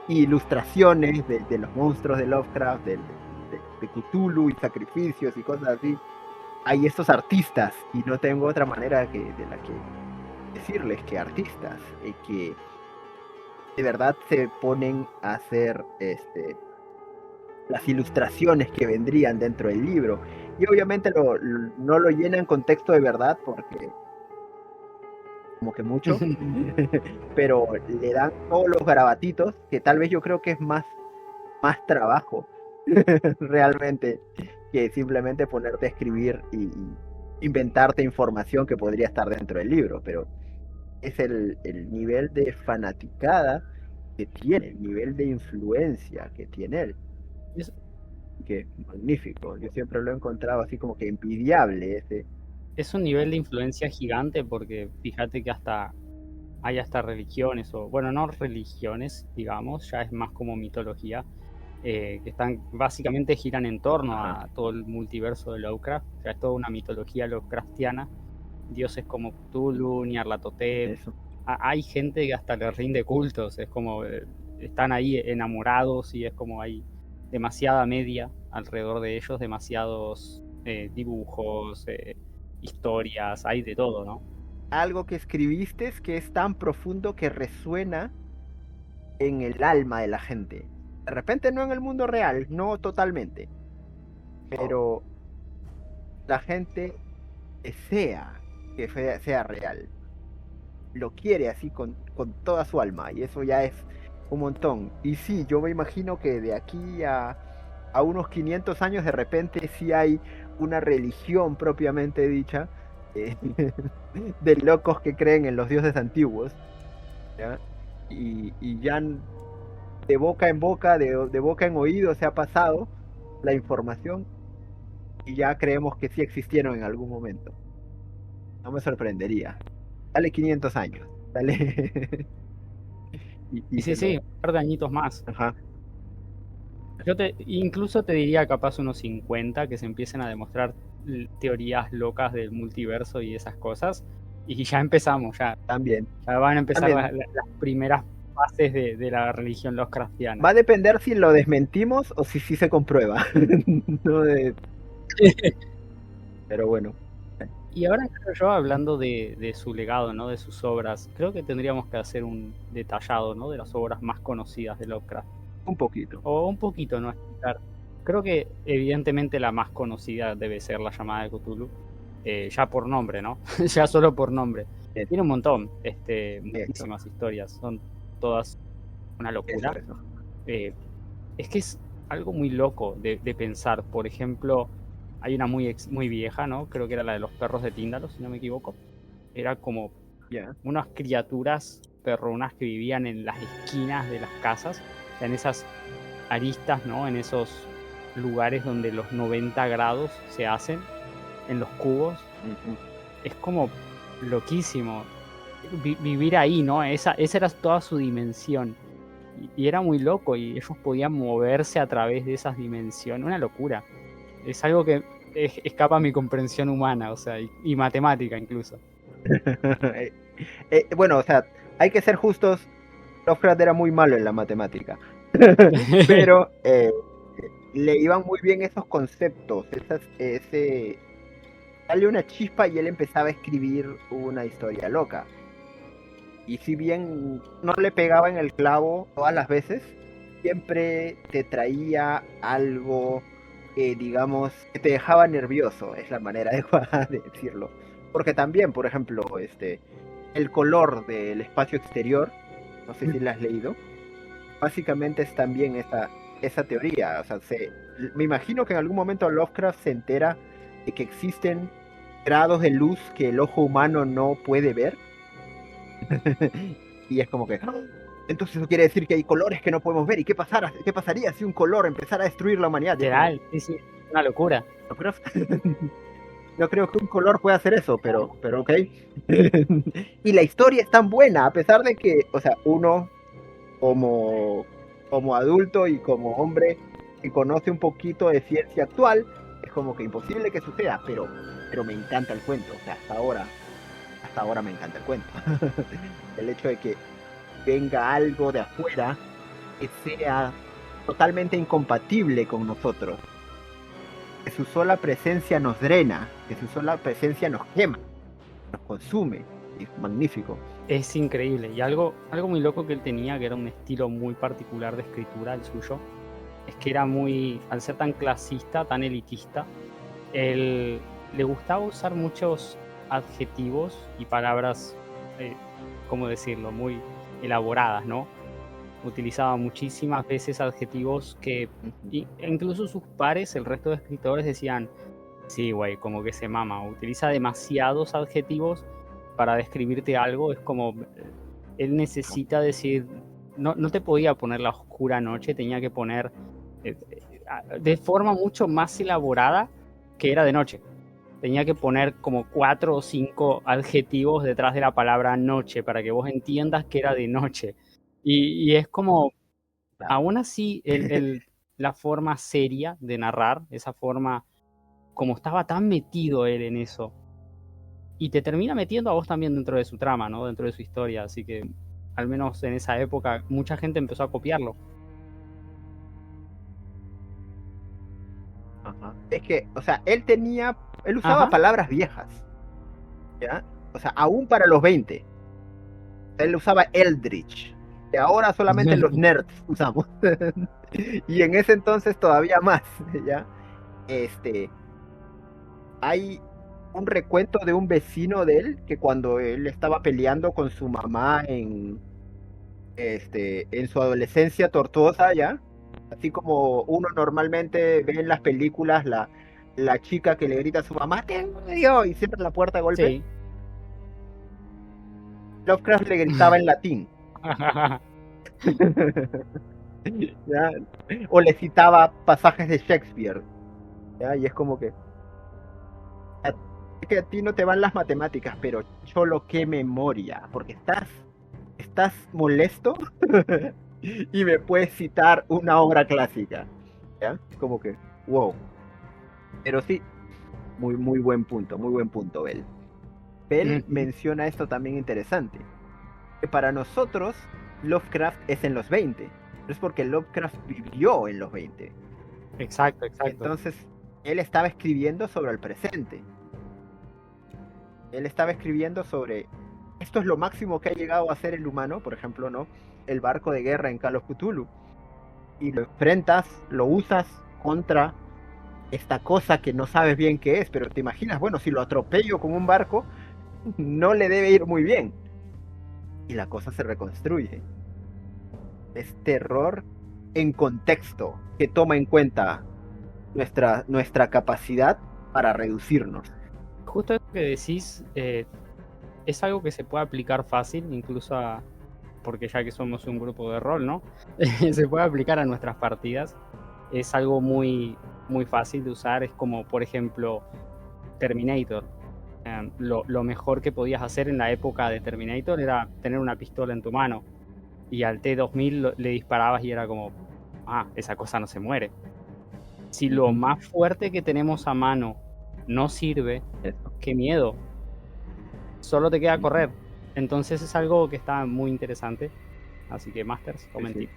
ilustraciones de los monstruos de Lovecraft, de Cthulhu y sacrificios y cosas así. Hay estos artistas, y no tengo otra manera de la que decirles que artistas, que de verdad se ponen a hacer las ilustraciones que vendrían dentro del libro. Y obviamente no lo llenan con texto de verdad porque como que mucho, pero le dan todos los garabatitos, que tal vez yo creo que es más trabajo realmente que simplemente ponerte a escribir y inventarte información que podría estar dentro del libro, pero es el nivel de fanaticada que tiene, el nivel de influencia que tiene él. Que es magnífico, yo siempre lo he encontrado así como que envidiable ese.
Es un nivel de influencia gigante porque fíjate que hay hasta religiones, o bueno, no religiones, digamos, ya es más como mitología, que básicamente giran en torno a todo el multiverso de Lovecraft, o sea, es toda una mitología Lovecraftiana, dioses como Cthulhu, Nyarlathotep, hay gente que hasta le rinde cultos, es como, están ahí enamorados y es como hay demasiada media alrededor de ellos, demasiados dibujos, historias, hay de todo, ¿no?
Algo que escribiste que es tan profundo que resuena en el alma de la gente. De repente no en el mundo real, no totalmente, pero la gente desea que sea real. Lo quiere así con toda su alma y eso ya es un montón. Y sí, yo me imagino que de aquí a unos 500 años de repente sí hay una religión propiamente dicha de locos que creen en los dioses antiguos, ¿ya? Y ya de boca en boca, de boca en oído se ha pasado la información y ya creemos que sí existieron en algún momento. No me sorprendería. Dale 500 años, dale.
Y sí, un par de añitos más.
Ajá.
Yo incluso te diría capaz unos 50 que se empiecen a demostrar teorías locas del multiverso y esas cosas. Y ya empezamos, ya.
También.
Ya van a empezar las primeras fases de la religión Lovecraftiana.
Va a depender si lo desmentimos o si sí se comprueba. Pero bueno.
Y ahora creo yo, hablando de su legado, ¿no? De sus obras, creo que tendríamos que hacer un detallado, ¿no? De las obras más conocidas de Lovecraft.
Un poquito.
O un poquito, ¿no? Explicar. Creo que evidentemente la más conocida debe ser La llamada de Cthulhu. Ya por nombre, ¿no? Ya solo por nombre. Tiene un montón, muchísimas historias. Son todas una locura. Es que es algo muy loco de pensar. Por ejemplo, hay una muy vieja, ¿no? Creo que era la de los perros de Tíndalo, si no me equivoco. Era como unas criaturas perrunas que vivían en las esquinas de las casas, en esas aristas, ¿no? En esos lugares donde los 90 grados se hacen, en los cubos. Es como loquísimo vivir ahí, ¿no? Esa era toda su dimensión. Y era muy loco, y ellos podían moverse a través de esas dimensiones. Una locura. Es algo que escapa a mi comprensión humana, o sea, y matemática incluso.
Bueno, o sea, hay que ser justos. Lovecraft era muy malo en la matemática. Pero le iban muy bien esos conceptos. Dale una chispa y él empezaba a escribir una historia loca. Y si bien no le pegaba en el clavo todas las veces, siempre te traía algo que, digamos, que te dejaba nervioso, es la manera adecuada de decirlo. Porque también, por ejemplo, el color del espacio exterior, no sé si la has leído, básicamente es también esa teoría. O sea, me imagino que en algún momento Lovecraft se entera de que existen grados de luz que el ojo humano no puede ver. Y es como que, "Ah, entonces eso quiere decir que hay colores que no podemos ver. ¿Y qué pasaría si un color empezara a destruir la humanidad?" Y es como,
Literal, sí, sí, una locura.
no creo, no creo que un color pueda hacer eso, pero ok. Y la historia es tan buena, a pesar de que, o sea, uno como, como adulto y como hombre que conoce un poquito de ciencia actual, es como que imposible que suceda, pero me encanta el cuento. O sea, hasta ahora me encanta el cuento. El hecho de que venga algo de afuera que sea totalmente incompatible con nosotros, que su sola presencia nos drena, que su sola presencia nos quema, nos consume, es magnífico.
Es increíble. Y algo muy loco que él tenía, que era un estilo muy particular de escritura, el suyo, es que era muy, al ser tan clasista, tan elitista, él le gustaba usar muchos adjetivos y palabras, ¿cómo decirlo?, muy elaboradas, ¿no? Utilizaba muchísimas veces adjetivos que incluso sus pares, el resto de escritores, decían, sí, güey, como que se mama, utiliza demasiados adjetivos para describirte algo, es como, él necesita decir, no te podía poner la oscura noche, tenía que poner de forma mucho más elaborada que era de noche. Tenía que poner como 4 o 5 adjetivos detrás de la palabra noche para que vos entiendas que era de noche. Y es como, aún así, la forma seria de narrar, esa forma, como estaba tan metido él en eso, y te termina metiendo a vos también dentro de su trama, ¿no? Dentro de su historia, así que, al menos en esa época, mucha gente empezó a copiarlo.
Ajá. Es que, o sea, él usaba
Ajá.
palabras viejas, ¿ya? O sea, aún para los 20. Él usaba Eldritch, que ahora solamente los nerds usamos. Y en ese entonces todavía más, ¿ya? Este, hay un recuento de un vecino de él que cuando él estaba peleando con su mamá en su adolescencia tortuosa, ¿ya? Así como uno normalmente ve en las películas la chica que le grita a su mamá, ¡te odio! Y cierra la puerta a golpe.
Sí.
Lovecraft le gritaba en latín. ¿Ya? O le citaba pasajes de Shakespeare, ¿ya? Y es como que, es que a ti no te van las matemáticas, pero cholo, qué memoria, porque estás molesto y me puedes citar una obra clásica, ¿ya? Como que, wow. Pero sí, muy buen punto, Bell. Bell menciona esto también interesante, que para nosotros Lovecraft es en los 20, pero es porque Lovecraft vivió en los 20.
Exacto, exacto.
Entonces, él estaba escribiendo sobre el presente. Él estaba escribiendo sobre, esto es lo máximo que ha llegado a ser el humano, por ejemplo, ¿no? El barco de guerra en Call of Cthulhu. Y lo enfrentas, lo usas contra esta cosa que no sabes bien qué es, pero te imaginas, bueno, si lo atropello con un barco, no le debe ir muy bien. Y la cosa se reconstruye. Es terror en contexto que toma en cuenta nuestra capacidad para reducirnos.
Justo eso que decís, es algo que se puede aplicar fácil, incluso porque ya que somos un grupo de rol, ¿no? Se puede aplicar a nuestras partidas. Es algo muy, muy fácil de usar. Es como, por ejemplo, Terminator. Lo mejor que podías hacer en la época de Terminator era tener una pistola en tu mano. Y al T-2000 le disparabas y era como, esa cosa no se muere. Si lo más fuerte que tenemos a mano no sirve, qué miedo. Solo te queda correr. Entonces es algo que está muy interesante. Así que, Masters, tomen tip.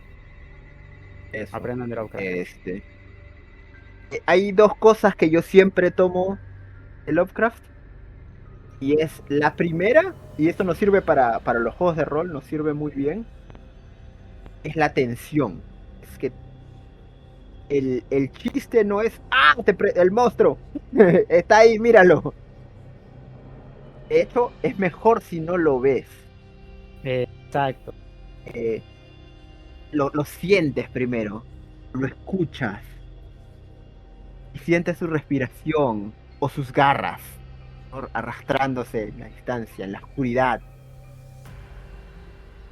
Aprendan de Lovecraft.
Hay dos cosas que yo siempre tomo de Lovecraft. Y es la primera, y esto nos sirve para los juegos de rol, nos sirve muy bien, es la tensión. Es que el chiste no es, el monstruo está ahí, míralo. De hecho, es mejor si no lo ves.
Exacto.
Lo sientes primero, lo escuchas, y sientes su respiración o sus garras, arrastrándose en la distancia, en la oscuridad.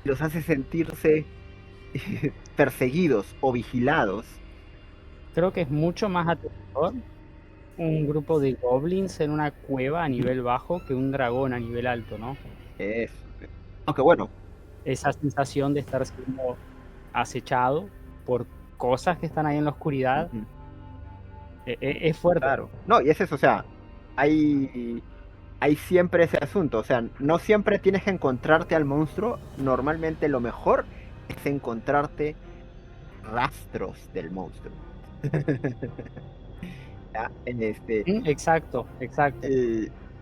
Los hace sentirse perseguidos o vigilados.
Creo que es mucho más aterrador un grupo de goblins en una cueva a nivel bajo que un dragón a nivel alto, ¿no?
Es... Aunque bueno,
Esa sensación de estar siendo acechado por cosas que están ahí en la oscuridad es fuerte.
claro. No, y es eso, o sea, hay siempre ese asunto, o sea, no siempre tienes que encontrarte al monstruo, normalmente lo mejor es encontrarte rastros del monstruo. ¿Ya?
Exacto.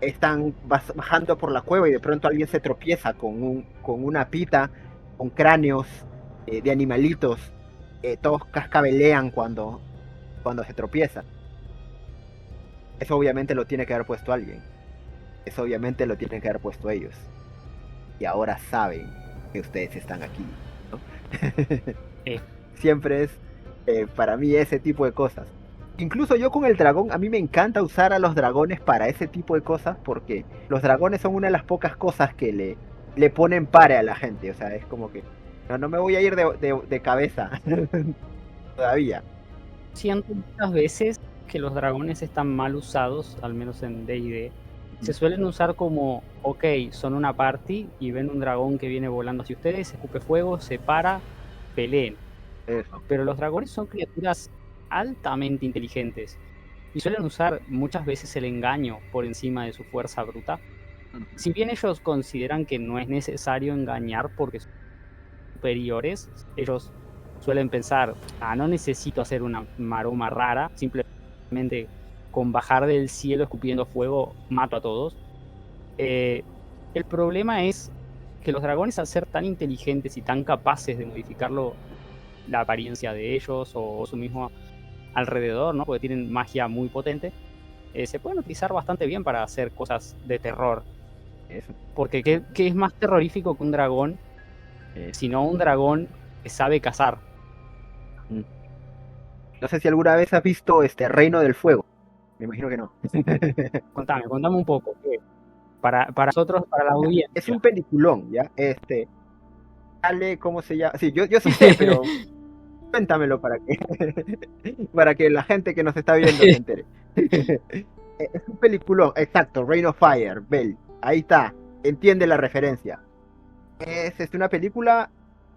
Están bajando por la cueva y de pronto alguien se tropieza con una pita, con cráneos de animalitos, todos cascabelean cuando se tropieza. Eso obviamente lo tiene que haber puesto alguien. Eso obviamente lo tienen que haber puesto ellos. Y ahora saben que ustedes están aquí, ¿no? Siempre es para mí ese tipo de cosas. Incluso yo con el dragón, a mí me encanta usar a los dragones para ese tipo de cosas porque los dragones son una de las pocas cosas que le ponen pare a la gente. O sea, es como que no me voy a ir de cabeza todavía.
Siento muchas veces que los dragones están mal usados, al menos en D&D. Se suelen usar como, ok, son una party y ven un dragón que viene volando hacia ustedes, escupe fuego, se para, peleen.
Eso.
Pero los dragones son criaturas altamente inteligentes y suelen usar muchas veces el engaño por encima de su fuerza bruta. Si bien ellos consideran que no es necesario engañar porque son superiores, ellos suelen pensar, no necesito hacer una maroma rara, simplemente con bajar del cielo escupiendo fuego mato a todos. El problema es que los dragones, al ser tan inteligentes y tan capaces de modificarlo, la apariencia de ellos o su mismo alrededor, ¿no? Porque tienen magia muy potente, se pueden utilizar bastante bien para hacer cosas de terror.
Eso.
Porque ¿qué es más terrorífico que un dragón? Sino un dragón que sabe cazar.
No sé si alguna vez has visto Reino del Fuego. Me imagino que no.
Contame un poco. Para nosotros, para la audiencia.
Es un peliculón, ¿ya? Sale, ¿cómo se llama? Sí, yo sí sé, pero cuéntamelo para que la gente que nos está viendo se entere. Es un peliculón, exacto, Reign of Fire, Bell. Ahí está, entiende la referencia. Es una película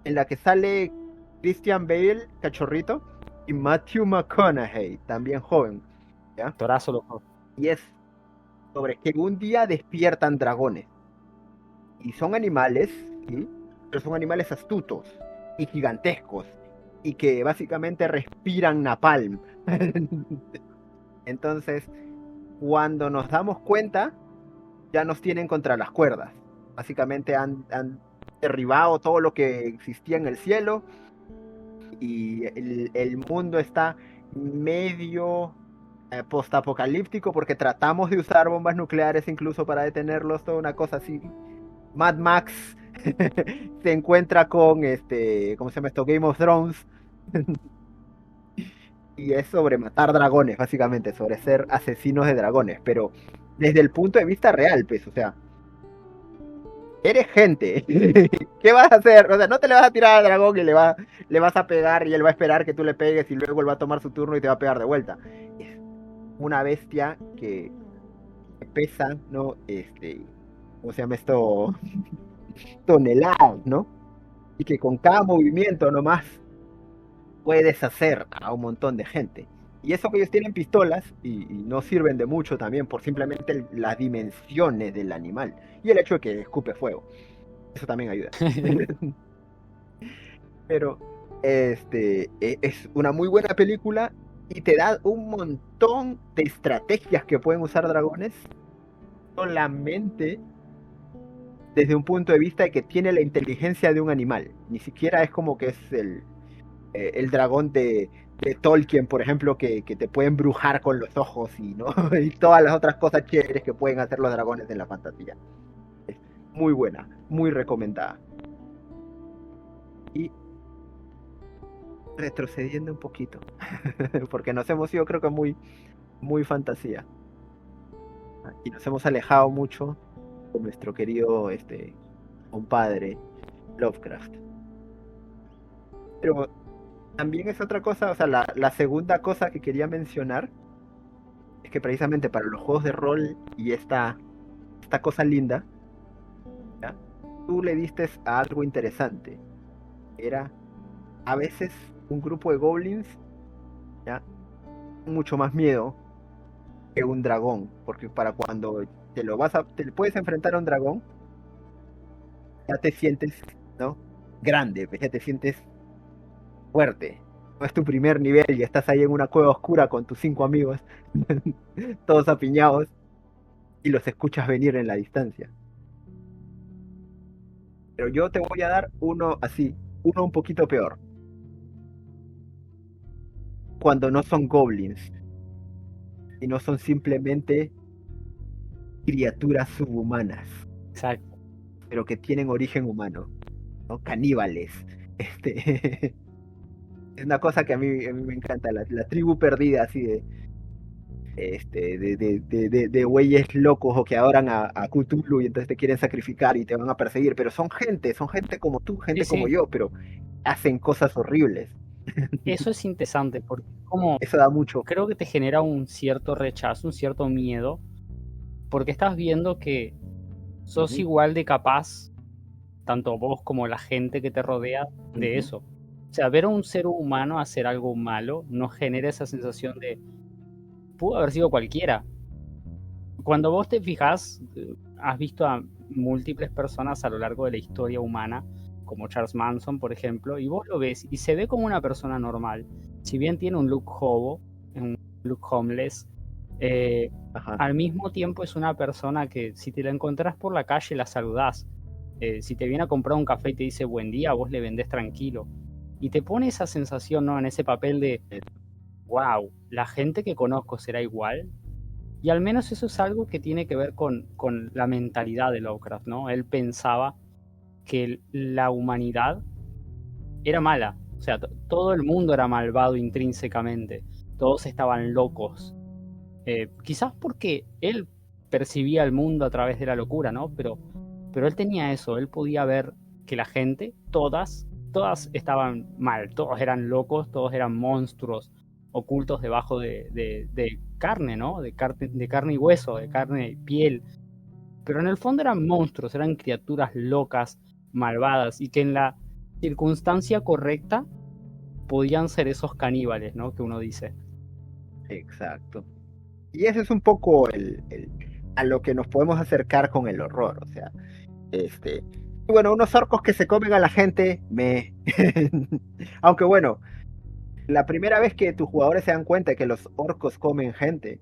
en la que sale Christian Bale, cachorrito, y Matthew McConaughey, también joven. ¿Ya?
Torazo loco.
Y es sobre que un día despiertan dragones. Y son animales, ¿sí? Pero son animales astutos y gigantescos. Y que básicamente respiran napalm. Entonces, cuando nos damos cuenta, ya nos tienen contra las cuerdas. Básicamente han derribado todo lo que existía en el cielo. Y el mundo está medio postapocalíptico porque tratamos de usar bombas nucleares incluso para detenerlos, toda una cosa así. Mad Max se encuentra con ¿cómo se llama esto? Game of Thrones. Y es sobre matar dragones, básicamente, sobre ser asesinos de dragones, pero desde el punto de vista real, pues, o sea, eres gente. ¿Qué vas a hacer? O sea, no te le vas a tirar al dragón y le vas a pegar y él va a esperar que tú le pegues y luego él va a tomar su turno y te va a pegar de vuelta. Es una bestia que pesa, ¿no? ¿Cómo se llama esto? Toneladas, ¿no? Y que con cada movimiento nomás puede deshacer a un montón de gente. Y eso que ellos tienen pistolas y no sirven de mucho también por simplemente las dimensiones del animal y el hecho de que escupe fuego. Eso también ayuda. Pero es una muy buena película y te da un montón de estrategias que pueden usar dragones solamente desde un punto de vista de que tiene la inteligencia de un animal. Ni siquiera es como que es el dragón de Tolkien, por ejemplo, que te puede embrujar con los ojos ¿no? y todas las otras cosas chéveres que pueden hacer los dragones en la fantasía. Es muy buena, muy recomendada. Y retrocediendo un poquito, porque nos hemos ido creo que muy fantasía. y nos hemos alejado mucho de nuestro querido compadre Lovecraft. Pero también es otra cosa, o sea, la segunda cosa que quería mencionar es que precisamente para los juegos de rol y esta cosa linda, ¿ya? Tú le diste a algo interesante. Era a veces un grupo de goblins, ¿ya? Mucho más miedo que un dragón, porque para cuando te puedes enfrentar a un dragón, ya te sientes, ¿no? Grande, pues, ya te sientes fuerte. No es tu primer nivel y estás ahí en una cueva oscura con tus 5 amigos, todos apiñados, y los escuchas venir en la distancia. Pero yo te voy a dar uno así, uno un poquito peor. Cuando no son goblins y no son simplemente criaturas subhumanas,
Exacto.
pero que tienen origen humano, ¿no? Caníbales. Este, es una cosa que a mí me encanta, la tribu perdida así de güeyes locos o que adoran a Cthulhu y entonces te quieren sacrificar y te van a perseguir, pero son gente como tú,
Sí,
gente como
sí.
yo, pero hacen cosas horribles.
Eso es interesante porque como
Eso da mucho.
creo que te genera un cierto rechazo, un cierto miedo, porque estás viendo que sos
Ujú,
igual de capaz, tanto vos como la gente que te rodea, de
ujú,
eso. O sea, ver a un ser humano hacer algo malo nos genera esa sensación de, pudo haber sido cualquiera. Cuando vos te fijas, has visto a múltiples personas a lo largo de la historia humana, como Charles Manson, por ejemplo, y vos lo ves y se ve como una persona normal. Si bien tiene un look hobo, un look homeless, eh,
ajá.
al mismo tiempo es una persona que si te la encontrás por la calle la saludás. Si te viene a comprar un café y te dice buen día, vos le vendés tranquilo. Y te pone esa sensación, ¿no? En ese papel de, wow, la gente que conozco será igual. Y al menos eso es algo que tiene que ver con la mentalidad de Lovecraft, ¿no? Él pensaba que la humanidad era mala, o sea, todo el mundo era malvado intrínsecamente, todos estaban locos. Quizás porque él percibía el mundo a través de la locura, ¿no? Pero él tenía eso, él podía ver que la gente, todas estaban mal, todos eran locos, todos eran monstruos ocultos debajo de carne, ¿no? De carne y hueso, de carne y piel. Pero en el fondo eran monstruos, eran criaturas locas, malvadas, y que en la circunstancia correcta podían ser esos caníbales, ¿no? Que uno dice.
Exacto. Y ese es un poco a lo que nos podemos acercar con el horror, o sea, y bueno, unos orcos que se comen a la gente, aunque bueno, la primera vez que tus jugadores se dan cuenta de que los orcos comen gente,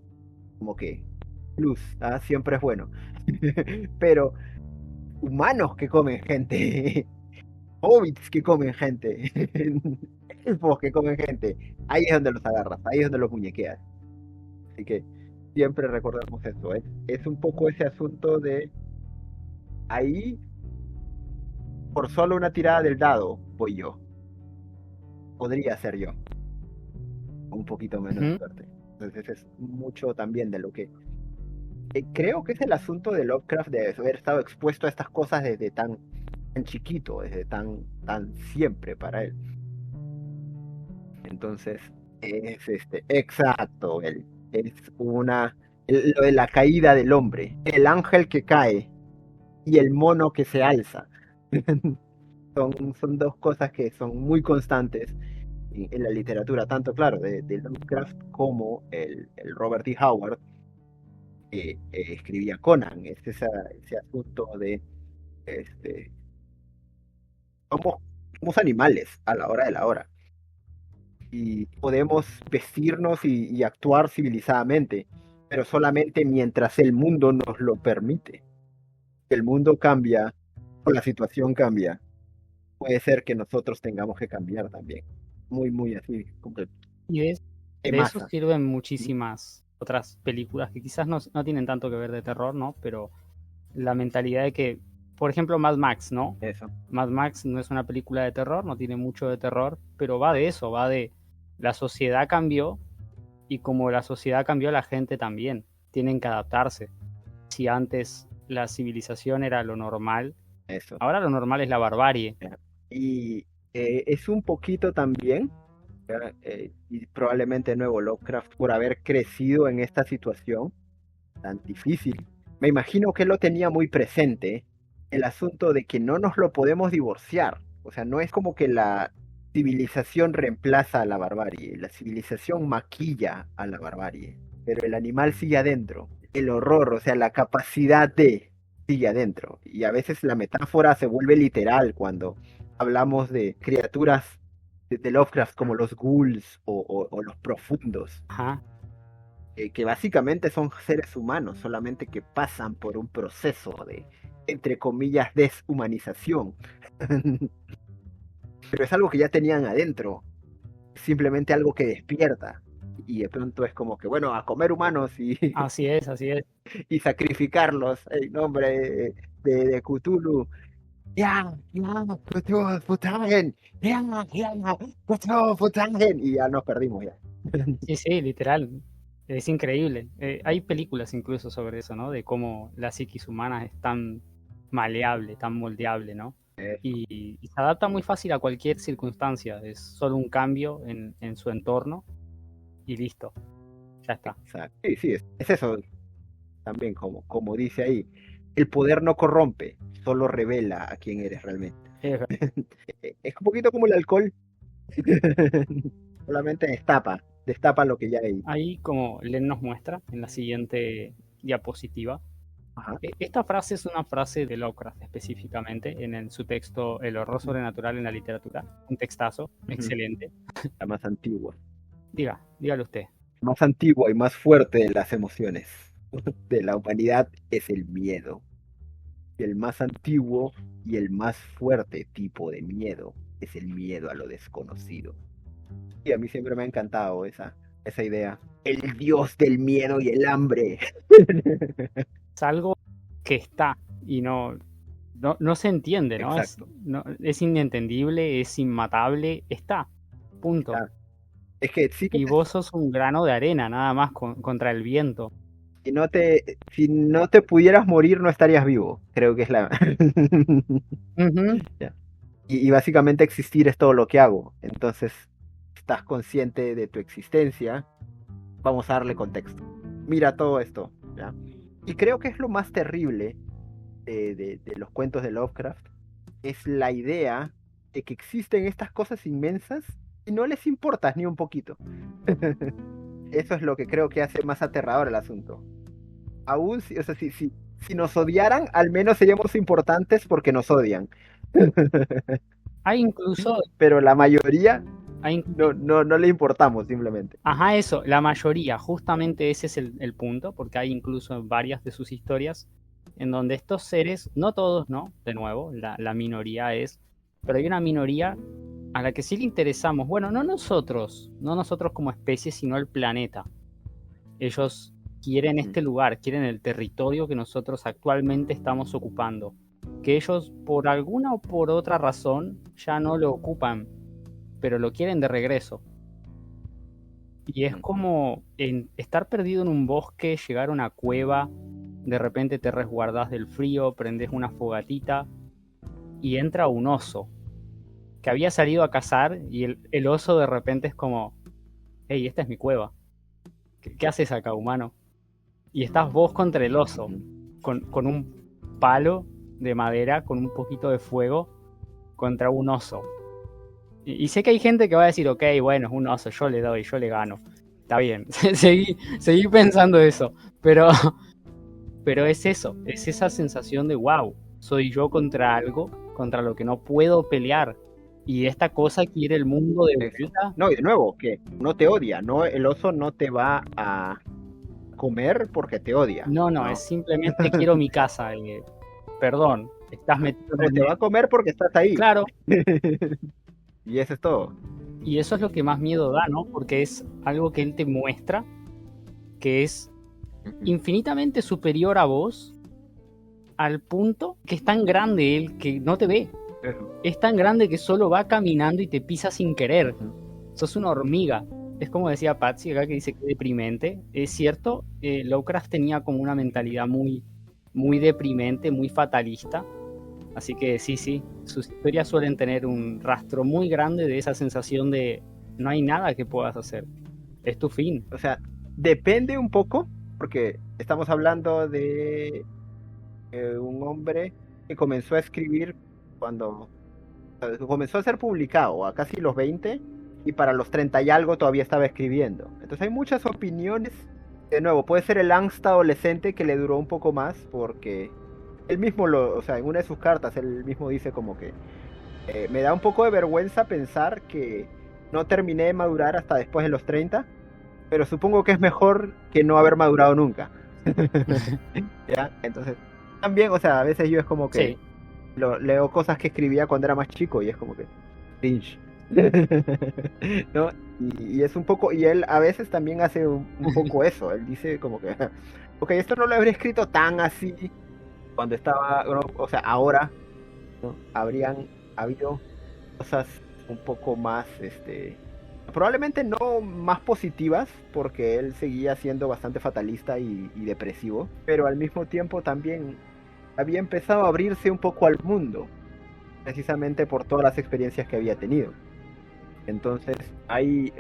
como que plus, ¿ah? Siempre es bueno. Pero humanos que comen gente, hobbits que comen gente, elfos que comen gente, ahí es donde los agarras, ahí es donde los muñequeas. Así que siempre recordemos eso, ¿eh? Es un poco ese asunto de ahí, por solo una tirada del dado, voy yo. Podría ser yo, con un poquito menos de
Ujú.
suerte. Entonces es mucho también de lo que creo que es el asunto de Lovecraft de haber estado expuesto a estas cosas desde tan chiquito, desde tan siempre para él. Entonces, es exacto, es lo de la caída del hombre, el ángel que cae y el mono que se alza. Son dos cosas que son muy constantes en la literatura, tanto claro, de Lovecraft como el Robert E. Howard escribía Conan, es ese asunto de este, somos, somos animales a la hora de la hora y podemos vestirnos y actuar civilizadamente, pero solamente mientras el mundo nos lo permite. Si el mundo cambia o la situación cambia, puede ser que nosotros tengamos que cambiar también. Muy, muy así, como que
Y
de
de eso
masa.
sirven muchísimas otras películas que quizás no tienen tanto que ver de terror, ¿no? Pero la mentalidad de que, por ejemplo, Mad Max, ¿no?
Eso.
Mad Max no es una película de terror, no tiene mucho de terror, pero va de eso, va de la sociedad cambió y como la sociedad cambió, la gente también. Tienen que adaptarse. Si antes la civilización era lo normal,
Eso.
ahora lo normal es la barbarie.
Y es un poquito también, y probablemente de nuevo Lovecraft, por haber crecido en esta situación tan difícil. Me imagino que él lo tenía muy presente, el asunto de que no nos lo podemos divorciar. O sea, no es como que la civilización reemplaza a la barbarie, la civilización maquilla a la barbarie, pero el animal sigue adentro. El horror, o sea, la capacidad de sigue adentro. Y a veces la metáfora se vuelve literal cuando hablamos de criaturas de Lovecraft como los ghouls o los profundos,
Ajá.
que básicamente son seres humanos, solamente que pasan por un proceso de, entre comillas, deshumanización. Pero es algo que ya tenían adentro, simplemente algo que despierta. Y de pronto es como que, bueno, a comer humanos
Así es, así es.
y sacrificarlos en nombre de Cthulhu. Ya, ya, Putagen, ya, ya, Putagen. Y ya nos perdimos ya.
Sí, sí, literal. Es increíble. Hay películas incluso sobre eso, ¿no? De cómo la psiquis humana es tan maleable, tan moldeable, ¿no? Y se adapta muy fácil a cualquier circunstancia. Es solo un cambio en su entorno y listo. Ya está.
Exacto. Sí, sí, es eso también, como dice ahí. El poder no corrompe, solo revela a quién eres realmente.
Es verdad.
Es un poquito como el alcohol. Solamente destapa lo que ya hay.
Ahí, como Len nos muestra en la siguiente diapositiva,
Ajá.
esta frase es una frase de Lovecraft específicamente en su texto El horror sobrenatural en la literatura. Un textazo, excelente.
La más antigua.
Dígalo usted.
Más antigua y más fuerte de las emociones de la humanidad es el miedo. Y el más antiguo y el más fuerte tipo de miedo es el miedo a lo desconocido. Y a mí siempre me ha encantado esa idea. El dios del miedo y el hambre.
Es algo que está y no se entiende, ¿no?
Exacto.
Es inentendible, es inmatable, está. Punto.
Claro. Es que sí,
Y vos sos un grano de arena, nada más contra el viento.
si no te pudieras morir, no estarías vivo. Creo que es la.
Ujú.
Ya. Y básicamente existir es todo lo que hago. Entonces, estás consciente de tu existencia. Vamos a darle contexto. Mira todo esto, ¿ya? Y creo que es lo más terrible de los cuentos de Lovecraft. Es la idea de que existen estas cosas inmensas y no les importas ni un poquito. Eso es lo que creo que hace más aterrador el asunto. Aún si, o sea, si nos odiaran, al menos seríamos importantes porque nos odian.
Hay incluso,
Pero la mayoría
hay,
no le importamos simplemente.
ajá, eso, la mayoría, justamente ese es el punto, porque hay incluso varias de sus historias en donde estos seres, no todos, ¿no? De nuevo, la minoría es, pero hay una minoría a la que sí le interesamos. Bueno, no nosotros como especie, sino el planeta. Ellos quieren este lugar, quieren el territorio que nosotros actualmente estamos ocupando. Que ellos, por alguna o por otra razón, ya no lo ocupan, pero lo quieren de regreso. Y es como estar perdido en un bosque, llegar a una cueva, de repente te resguardás del frío, prendes una fogatita y entra un oso que había salido a cazar y el oso de repente es como, hey, esta es mi cueva. ¿Qué haces acá, humano? Y estás vos contra el oso, con un palo de madera, con un poquito de fuego, contra un oso. Y sé que hay gente que va a decir, ok, bueno, es un oso, yo le doy, yo le gano. Está bien, seguí pensando eso. Pero es eso, es esa sensación de, wow, soy yo contra algo, contra lo que no puedo pelear. Y esta cosa quiere el mundo de vuelta.
No, y de nuevo, que no te odia, no, el oso no te va a comer porque te odia.
No, es simplemente quiero mi casa. Perdón, estás metido
Pero te va a comer porque estás ahí.
Claro.
Y eso es todo.
Y eso es lo que más miedo da, ¿no? Porque es algo que él te muestra que es infinitamente superior a vos, al punto que es tan grande él que no te ve. Es tan grande que solo va caminando y te pisa sin querer. Sos una hormiga. Es como decía Patsy acá, que dice que deprimente. Es cierto, Lovecraft tenía como una mentalidad muy muy deprimente, muy fatalista. Así que sí, sus historias suelen tener un rastro muy grande de esa sensación de no hay nada que puedas hacer, es tu fin.
O sea, depende un poco, porque estamos hablando de un hombre que comenzó a escribir cuando comenzó a ser publicado a casi los 20 y para los 30 y algo todavía estaba escribiendo. Entonces hay muchas opiniones. De nuevo, puede ser el angst adolescente que le duró un poco más porque él mismo o sea, en una de sus cartas él mismo dice como que me da un poco de vergüenza pensar que no terminé de madurar hasta después de los 30, pero supongo que es mejor que no haber madurado nunca. ¿Ya? Entonces, también, o sea, a veces yo es como que
Sí.
leo cosas que escribía cuando era más chico y es como que cringe. ¿No? Y es un poco, y él a veces también hace un poco eso, él dice como que, ok, esto no lo habría escrito tan así cuando estaba, ¿no? O sea, ahora, ¿no? Habrían habido cosas un poco más, probablemente no más positivas, porque él seguía siendo bastante fatalista y depresivo, pero al mismo tiempo también había empezado a abrirse un poco al mundo, precisamente por todas las experiencias que había tenido. Entonces,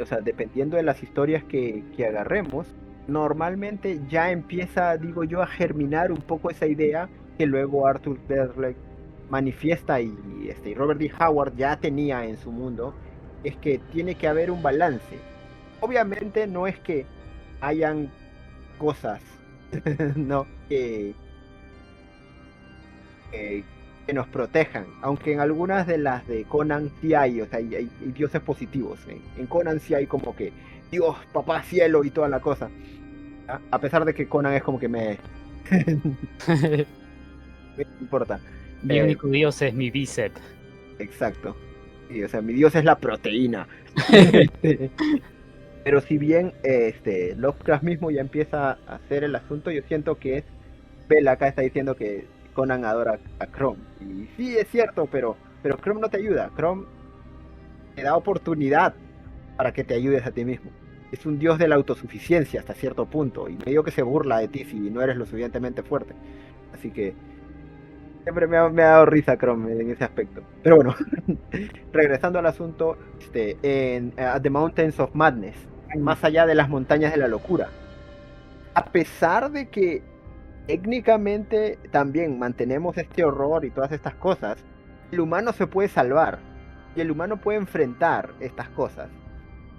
o sea, dependiendo de las historias que agarremos, normalmente ya empieza, digo yo, a germinar un poco esa idea que luego Arthur Berleck manifiesta y Robert D. Howard ya tenía en su mundo, es que tiene que haber un balance. Obviamente no es que hayan cosas no que, que nos protejan, aunque en algunas de las de Conan sí hay, o sea, hay dioses positivos. En Conan sí hay como que Dios, papá, cielo y toda la cosa. ¿Ya? A pesar de que Conan es como que me importa.
Mi único dios es mi bíceps.
Exacto. Y, o sea, mi dios es la proteína. Pero si bien Lovecraft mismo ya empieza a hacer el asunto, yo siento que es Bell acá está diciendo que Conan adora a Chrome. Y sí, es cierto, pero Chrome no te ayuda. Chrome te da oportunidad para que te ayudes a ti mismo. Es un dios de la autosuficiencia hasta cierto punto. Y medio que se burla de ti si no eres lo suficientemente fuerte. Así que siempre me ha dado risa Chrome en ese aspecto. Pero bueno, regresando al asunto, en The Mountains of Madness, más allá de las montañas de la locura. A pesar de que técnicamente también mantenemos este horror y todas estas cosas, el humano se puede salvar y el humano puede enfrentar estas cosas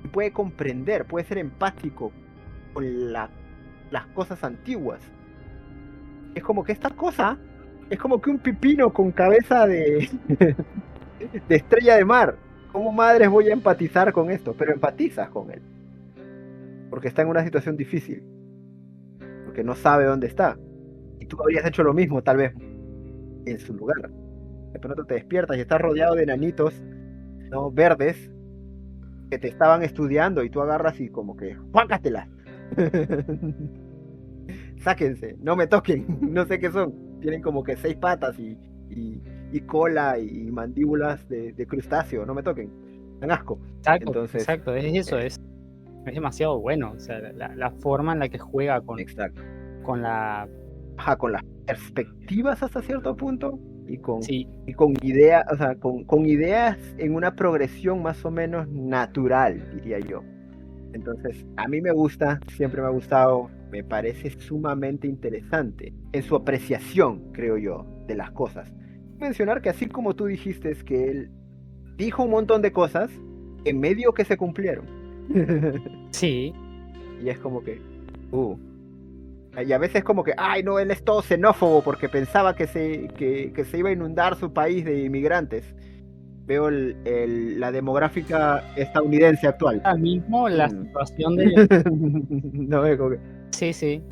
y puede comprender, puede ser empático con las cosas antiguas. Es como que esta cosa es como que un pipino con cabeza de de estrella de mar. ¿Cómo madres voy a empatizar con esto? Pero empatizas con él porque está en una situación difícil, porque no sabe dónde está. Y tú habrías hecho lo mismo, tal vez, en su lugar. De pronto te despiertas y estás rodeado de enanitos, ¿no? Verdes, que te estaban estudiando y tú agarras y como que, ¡juácatelas! Sáquense, no me toquen, no sé qué son. Tienen como que 6 patas y cola y mandíbulas de crustáceo, no me toquen. Dan asco.
Exacto,
Entonces,
exacto, es eso, es demasiado bueno. O sea, la forma en la que juega
exacto.
con la...
Con las perspectivas hasta cierto punto y con
Sí,
ideas, o sea, con ideas en una progresión más o menos natural, diría yo. Entonces, a mí me gusta, siempre me ha gustado, me parece sumamente interesante en su apreciación, creo yo, de las cosas. Mencionar que así como tú dijiste, es que él dijo un montón de cosas en medio que se cumplieron.
sí,
Y es como que, y a veces como que, ay no, él es todo xenófobo porque pensaba que se iba a inundar su país de inmigrantes. Veo la demográfica estadounidense actual.
ahora mismo la situación de...
No veo como que...
Sí, sí.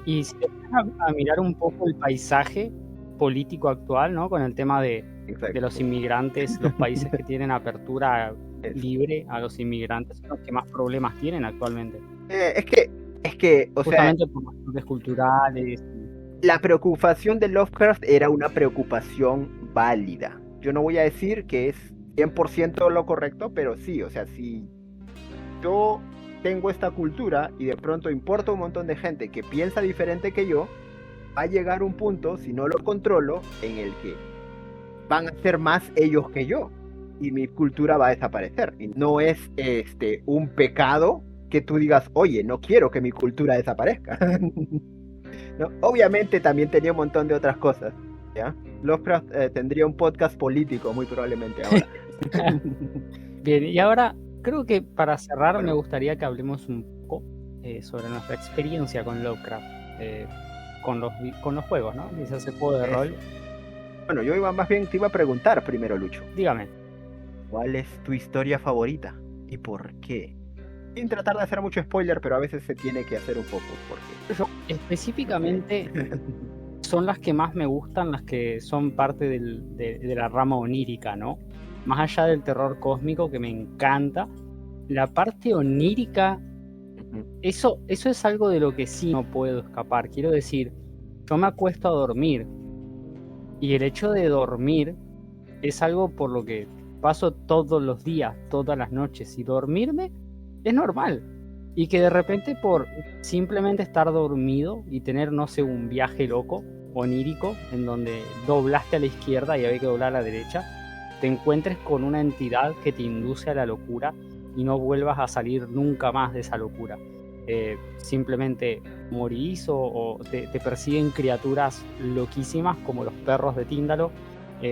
Y si te pones a mirar un poco el paisaje político actual, ¿no? Con el tema de los inmigrantes, los países que tienen apertura libre a los inmigrantes son los que más problemas tienen actualmente.
Es que, o
justamente
sea,
por las cuestiones culturales.
la preocupación de Lovecraft era una preocupación válida. Yo no voy a decir que es 100% lo correcto, pero sí, o sea, si yo tengo esta cultura y de pronto importa un montón de gente que piensa diferente que yo, va a llegar un punto, si no lo controlo, en el que van a ser más ellos que yo y mi cultura va a desaparecer. Y no es un pecado que tú digas, oye, no quiero que mi cultura desaparezca. ¿No? Obviamente también tenía un montón de otras cosas, ¿ya? Lovecraft tendría un podcast político muy probablemente ahora.
Bien, y ahora creo que para cerrar
Bueno.
me gustaría que hablemos un poco sobre nuestra experiencia con Lovecraft, con los juegos, ¿no? Quizás el juego de rol.
Bueno, yo más bien te iba a preguntar primero, Lucho.
Dígame.
¿Cuál es tu historia favorita? ¿Y por qué? Sin tratar de hacer mucho spoiler, pero a veces se tiene que hacer un poco. Porque...
Específicamente son las que más me gustan, las que son parte de la rama onírica, ¿no? Más allá del terror cósmico, que me encanta, la parte onírica, eso es algo de lo que sí no puedo escapar. Quiero decir, yo me acuesto a dormir y el hecho de dormir es algo por lo que paso todos los días, todas las noches, y dormirme es normal. Y que de repente por simplemente estar dormido y tener, no sé, un viaje loco, onírico, en donde doblaste a la izquierda y había que doblar a la derecha, te encuentres con una entidad que te induce a la locura y no vuelvas a salir nunca más de esa locura. Simplemente morís o te persiguen criaturas loquísimas como los perros de Tíndalo,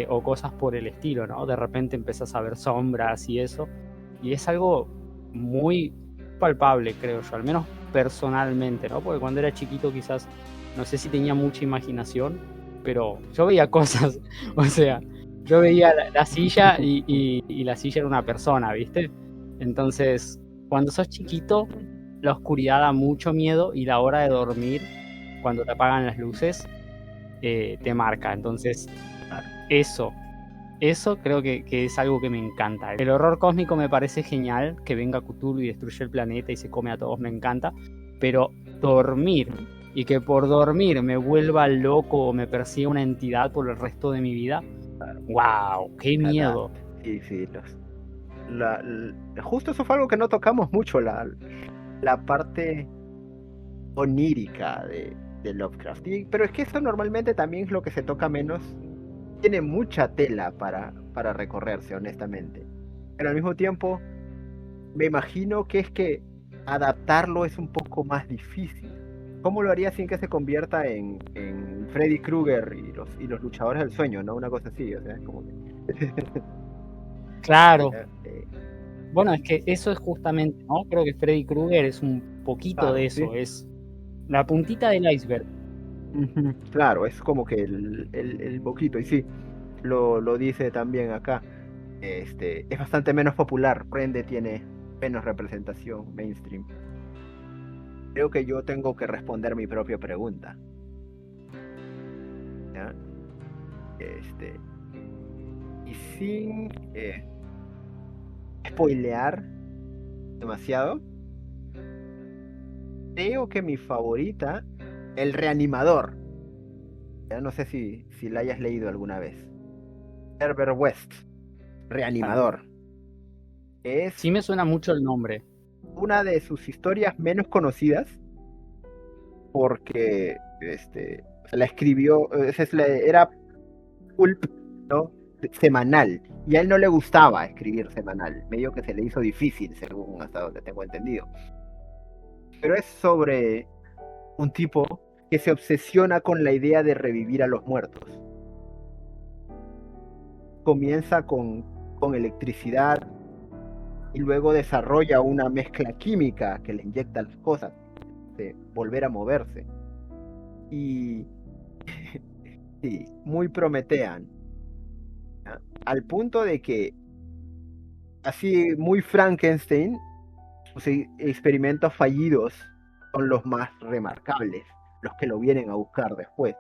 o cosas por el estilo, ¿no? De repente empezás a ver sombras y eso, y es algo muy palpable, creo yo, al menos personalmente, ¿no? Porque cuando era chiquito quizás, no sé si tenía mucha imaginación, pero yo veía cosas, o sea, yo veía la silla y la silla era una persona, ¿viste? Entonces, cuando sos chiquito, la oscuridad da mucho miedo y la hora de dormir, cuando te apagan las luces, te marca. Entonces, eso creo que es algo que me encanta. El horror cósmico me parece genial, que venga Cthulhu y destruye el planeta y se come a todos, me encanta, pero dormir y que por dormir me vuelva loco o me persiga una entidad por el resto de mi vida, ¡wow! ¡Qué miedo!
Sí, justo eso fue algo que no tocamos mucho, la parte onírica de Lovecraft. Pero es que eso normalmente también es lo que se toca menos. Tiene mucha tela para recorrerse, honestamente. Pero al mismo tiempo, me imagino que es que adaptarlo es un poco más difícil. ¿Cómo lo haría sin que se convierta en Freddy Krueger y los luchadores del sueño, ¿no? Una cosa así, o sea, es como que...
Claro. Bueno, es que eso es justamente, ¿no? Creo que Freddy Krueger es un poquito de eso, ¿sí? Es la puntita del iceberg.
Claro, es como que el poquito, y sí, lo dice también acá. Es bastante menos popular, Prende tiene menos representación mainstream. Creo que yo tengo que responder mi propia pregunta. ¿Ya? Y sin spoilear demasiado, creo que mi favorita, El Reanimador. Ya no sé si la hayas leído alguna vez. Herbert West, Reanimador.
Sí me suena mucho el nombre.
Una de sus historias menos conocidas, porque la escribió, era pulp, ¿no? Semanal, y a él no le gustaba escribir semanal, medio que se le hizo difícil, según hasta donde tengo entendido. Pero es sobre un tipo que se obsesiona con la idea de revivir a los muertos. Comienza con electricidad y luego desarrolla una mezcla química que le inyecta las cosas de volver a moverse. Y sí, muy Prometean, ¿ya? Al punto de que así muy Frankenstein, sus experimentos fallidos son los más remarcables, los que lo vienen a buscar después.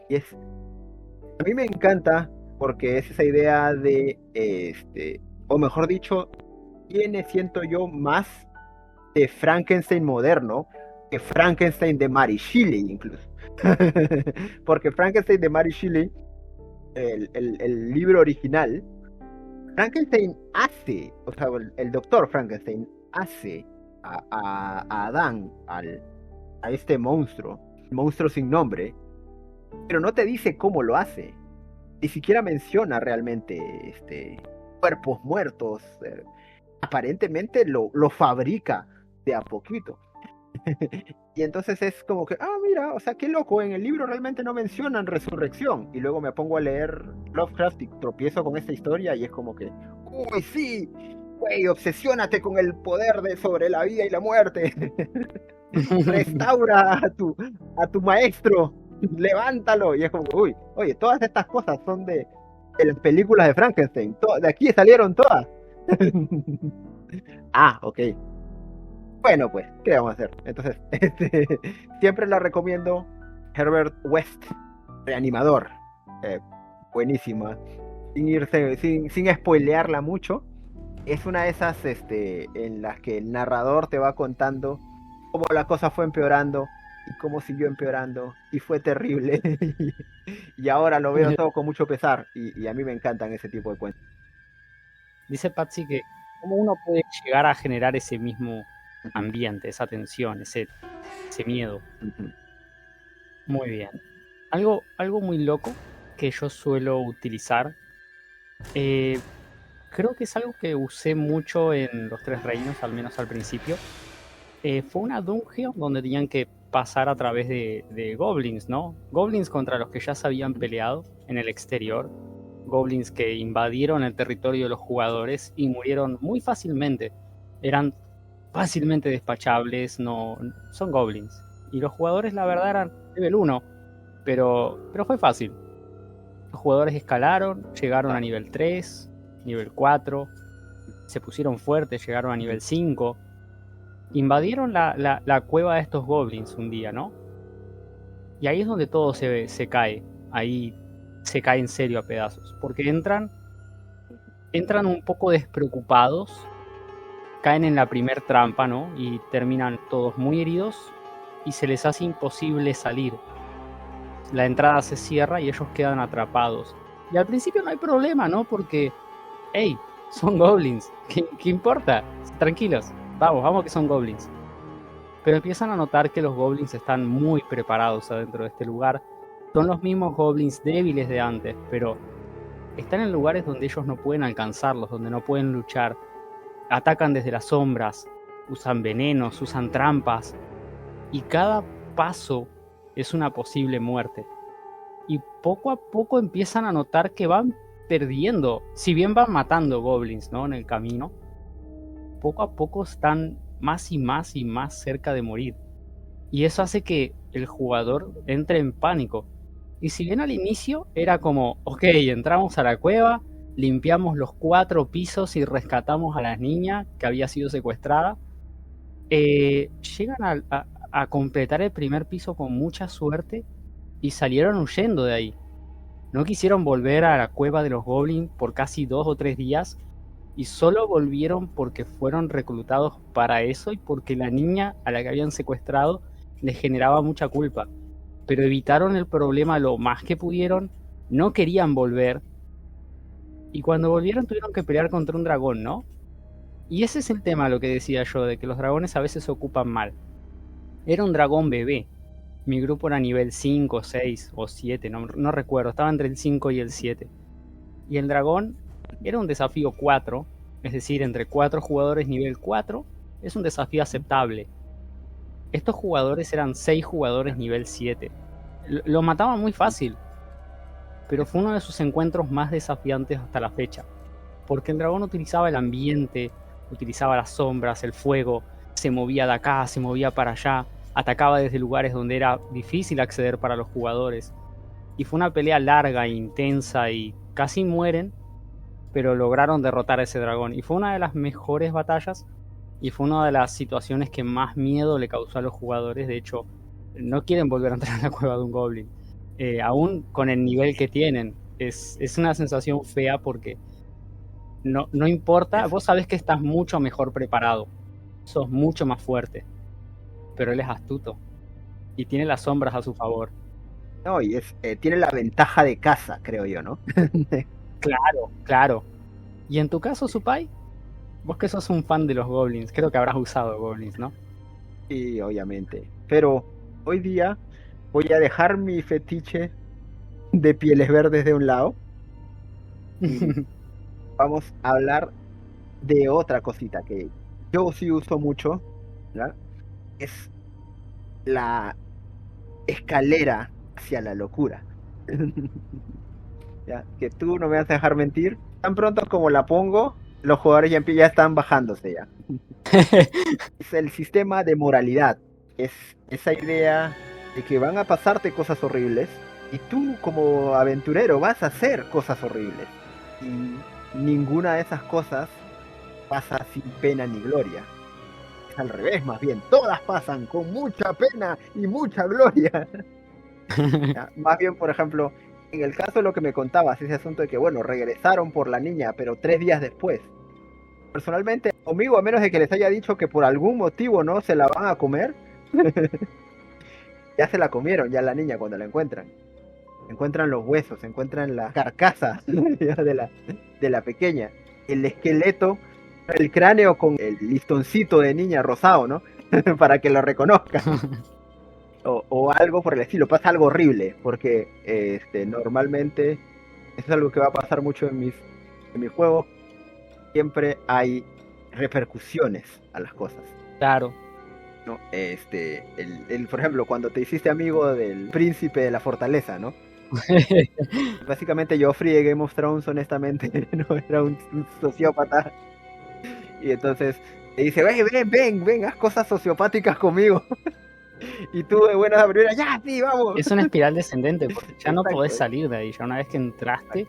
Y a mí me encanta porque es esa idea de o mejor dicho, tiene, siento yo, más de Frankenstein moderno que Frankenstein de Mary Shelley incluso. Porque Frankenstein de Mary Shelley, el libro original, Frankenstein hace, o sea, el doctor Frankenstein hace a Adán, a este monstruo, el monstruo sin nombre, pero no te dice cómo lo hace. Ni siquiera menciona realmente cuerpos muertos. Aparentemente lo fabrica de a poquito. Y entonces es como que, mira, o sea, qué loco, en el libro realmente no mencionan resurrección. Y luego me pongo a leer Lovecraft y tropiezo con esta historia y es como que, uy, sí, güey, obsesiónate con el poder sobre la vida y la muerte. Restaura a tu maestro, levántalo. Y es como, uy, oye, todas estas cosas son de las películas de Frankenstein. De aquí salieron todas. Ok. Bueno, pues, ¿qué vamos a hacer? Entonces, siempre la recomiendo. Herbert West, Reanimador. Buenísima. Sin spoilearla mucho. Es una de esas en las que el narrador te va contando cómo la cosa fue empeorando y cómo siguió empeorando y fue terrible. Y ahora lo veo todo con mucho pesar y a mí me encantan ese tipo de cuentos.
Dice Patsy que cómo uno puede llegar a generar ese mismo ambiente, esa tensión, ese miedo. Muy bien. Algo muy loco que yo suelo utilizar, creo que es algo que usé mucho en Los Tres Reinos, al menos al principio. Fue una dungeon donde tenían que pasar a través de goblins, ¿no? Goblins contra los que ya se habían peleado en el exterior. Goblins que invadieron el territorio de los jugadores y murieron muy fácilmente. Eran fácilmente despachables, son goblins. Y los jugadores, la verdad, eran level 1, pero fue fácil. Los jugadores escalaron, llegaron a nivel 3, nivel 4, se pusieron fuertes, llegaron a nivel 5. Invadieron la cueva de estos goblins un día, ¿no? Y ahí es donde todo se cae. Ahí se cae en serio a pedazos. Porque entran un poco despreocupados, caen en la primer trampa, ¿no? Y terminan todos muy heridos y se les hace imposible salir. La entrada se cierra y ellos quedan atrapados. Y al principio no hay problema, ¿no? Porque, hey, son goblins. ¿Qué importa? Tranquilos. Vamos que son goblins. Pero empiezan a notar que los goblins están muy preparados adentro de este lugar. Son los mismos goblins débiles de antes, pero están en lugares donde ellos no pueden alcanzarlos, donde no pueden luchar. Atacan desde las sombras, usan venenos, usan trampas. Y cada paso es una posible muerte. Y poco a poco empiezan a notar que van perdiendo. Si bien van matando goblins, ¿no? En el camino, poco a poco están más y más y más cerca de morir. Y eso hace que el jugador entre en pánico. Y si bien al inicio era como, ok, entramos a la cueva, limpiamos los 4 pisos y rescatamos a la niña que había sido secuestrada, llegan a completar el primer piso con mucha suerte y salieron huyendo de ahí. No quisieron volver a la cueva de los goblins por casi 2 o 3 días y solo volvieron porque fueron reclutados para eso y porque la niña a la que habían secuestrado les generaba mucha culpa. Pero evitaron el problema lo más que pudieron, no querían volver y cuando volvieron tuvieron que pelear contra un dragón, ¿no? Y ese es el tema, lo que decía yo, de que los dragones a veces se ocupan mal. Era un dragón bebé. Mi grupo era nivel 5, 6 o 7, no recuerdo, estaba entre el 5 y el 7. Y el dragón era un desafío 4, es decir, entre 4 jugadores nivel 4 es un desafío aceptable. Estos jugadores eran 6 jugadores nivel 7. Lo mataban muy fácil, pero fue uno de sus encuentros más desafiantes hasta la fecha. Porque el dragón utilizaba el ambiente, utilizaba las sombras, el fuego, se movía de acá, se movía para allá, atacaba desde lugares donde era difícil acceder para los jugadores. Y fue una pelea larga e intensa y casi mueren, pero lograron derrotar a ese dragón. Y fue una de las mejores batallas y fue una de las situaciones que más miedo le causó a los jugadores. De hecho, no quieren volver a entrar en la cueva de un goblin. Aún con el nivel que tienen. Es una sensación fea porque no importa, vos sabés que estás mucho mejor preparado, sos mucho más fuerte, pero él es astuto y tiene las sombras a su favor.
No, y tiene la ventaja de caza, creo yo, ¿no?
Claro. Y en tu caso, Supai, vos que sos un fan de los goblins, creo que habrás usado goblins, ¿no?
Sí, obviamente. Pero hoy día voy a dejar mi fetiche de pieles verdes de un lado y vamos a hablar de otra cosita que yo sí uso mucho, ¿ya? Es la escalera hacia la locura. ¿Ya? Que tú no me vas a dejar mentir. Tan pronto como la pongo, los jugadores ya están bajándose ya. Es el sistema de moralidad. Es esa idea de que van a pasarte cosas horribles y tú como aventurero vas a hacer cosas horribles. Y ninguna de esas cosas pasa sin pena ni gloria. Es al revés, más bien, todas pasan con mucha pena y mucha gloria. ¿Ya? Más bien, por ejemplo, en el caso de lo que me contabas, ese asunto de que, bueno, regresaron por la niña, pero 3 días después. Personalmente, conmigo, a menos de que les haya dicho que por algún motivo no se la van a comer, ya se la comieron, ya la niña cuando la encuentran. Encuentran los huesos, encuentran la carcasa de la pequeña, el esqueleto, el cráneo con el listoncito de niña rosado, ¿no? Para que lo reconozcan. O algo por el estilo, pasa algo horrible, porque normalmente eso es algo que va a pasar mucho en mis juegos, siempre hay repercusiones a las cosas,
Claro.
¿no? Por ejemplo, cuando te hiciste amigo del príncipe de la fortaleza, ¿no? Básicamente Joffrey de Game of Thrones, honestamente, no era un sociópata, y entonces te dice, ven, haz cosas sociopáticas conmigo. Y tú de buenas a primeras, ya, sí, vamos.
Es una espiral descendente, porque ya no
Exacto,
podés salir de ahí, ya una vez que entraste,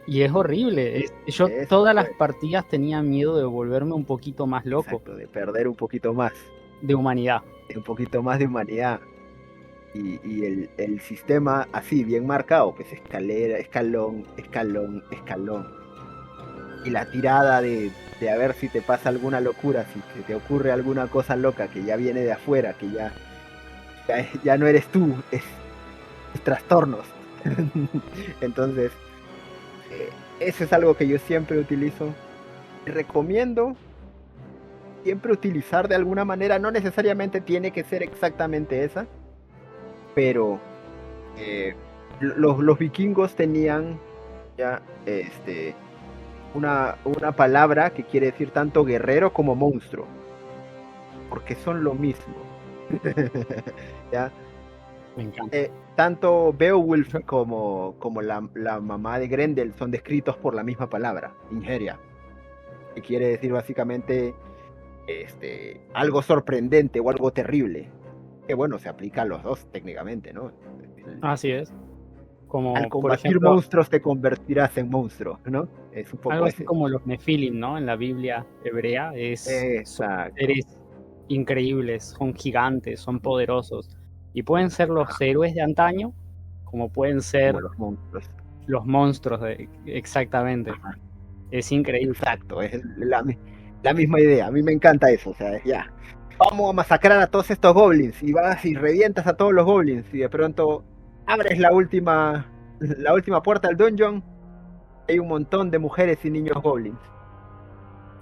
y es horrible. Yo
Eso,
todas las
pues.
partidas tenía miedo de volverme un poquito más loco,
Exacto, de perder un poquito más,
de humanidad.
un poquito más de humanidad. Y el sistema así, bien marcado, pues escalera, escalón, escalón, escalón. Y la tirada de a ver si te pasa alguna locura, si te ocurre alguna cosa loca que ya viene de afuera, que ya no eres tú, es trastornos. Entonces, eso es algo que yo siempre utilizo. Y recomiendo siempre utilizar de alguna manera, no necesariamente tiene que ser exactamente esa, pero los vikingos tenían ya una palabra que quiere decir tanto guerrero como monstruo, porque son lo mismo. ¿Ya?
Me encanta.
Tanto Beowulf como la mamá de Grendel son descritos por la misma palabra, Ingeria, que quiere decir básicamente algo sorprendente o algo terrible. Que bueno, se aplica a los dos técnicamente, ¿no?
Así es. Como,
Al
por
combatir
ejemplo,
monstruos te convertirás en monstruo, ¿no? Es un poco
algo así
ese.
como los Nefilim, ¿no? En la Biblia hebrea son
Exacto.
seres increíbles, son gigantes, son poderosos. Y pueden ser los héroes de antaño, como pueden
Como
ser
los monstruos.
los monstruos, exactamente.
Ajá.
Es increíble.
Exacto, es la misma idea. A mí me encanta eso, o sea, ya. Vamos a masacrar a todos estos goblins y vas y revientas a todos los goblins y de pronto abres la última puerta del dungeon. Hay un montón de mujeres y niños goblins.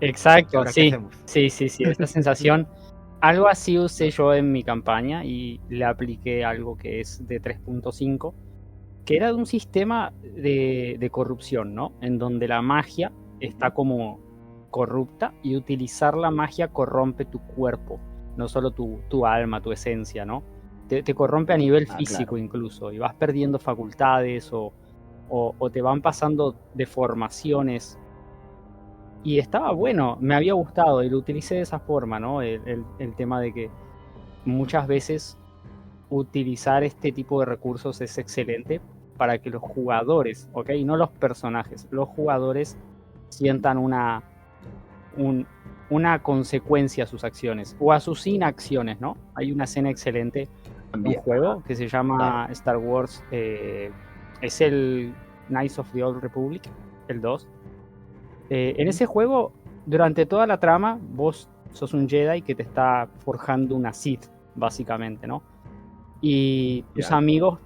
¿Y
Exacto,
ahora qué
sí.
hacemos?
Sí. Esta sensación, algo así usé yo en mi campaña y le apliqué algo que es de 3.5, que era de un sistema de corrupción, ¿no? En donde la magia está como corrupta y utilizar la magia corrompe tu cuerpo, no solo tu alma, tu esencia, ¿no? Te corrompe a nivel físico,
Claro.
incluso, y vas perdiendo facultades o te van pasando deformaciones. Y estaba bueno, me había gustado y lo utilicé de esa forma, ¿no? El tema de que muchas veces utilizar este tipo de recursos es excelente para que los jugadores, ¿ok? No los personajes, los jugadores sientan una consecuencia a sus acciones o a sus inacciones, ¿no? Hay una escena excelente de un
También.
juego que se llama
Claro.
Star Wars, es el Knights of the Old Republic, el 2. En ese juego, durante toda la trama, vos sos un Jedi que te está forjando una Sith, básicamente, ¿no? Y tus
Ya.
amigos,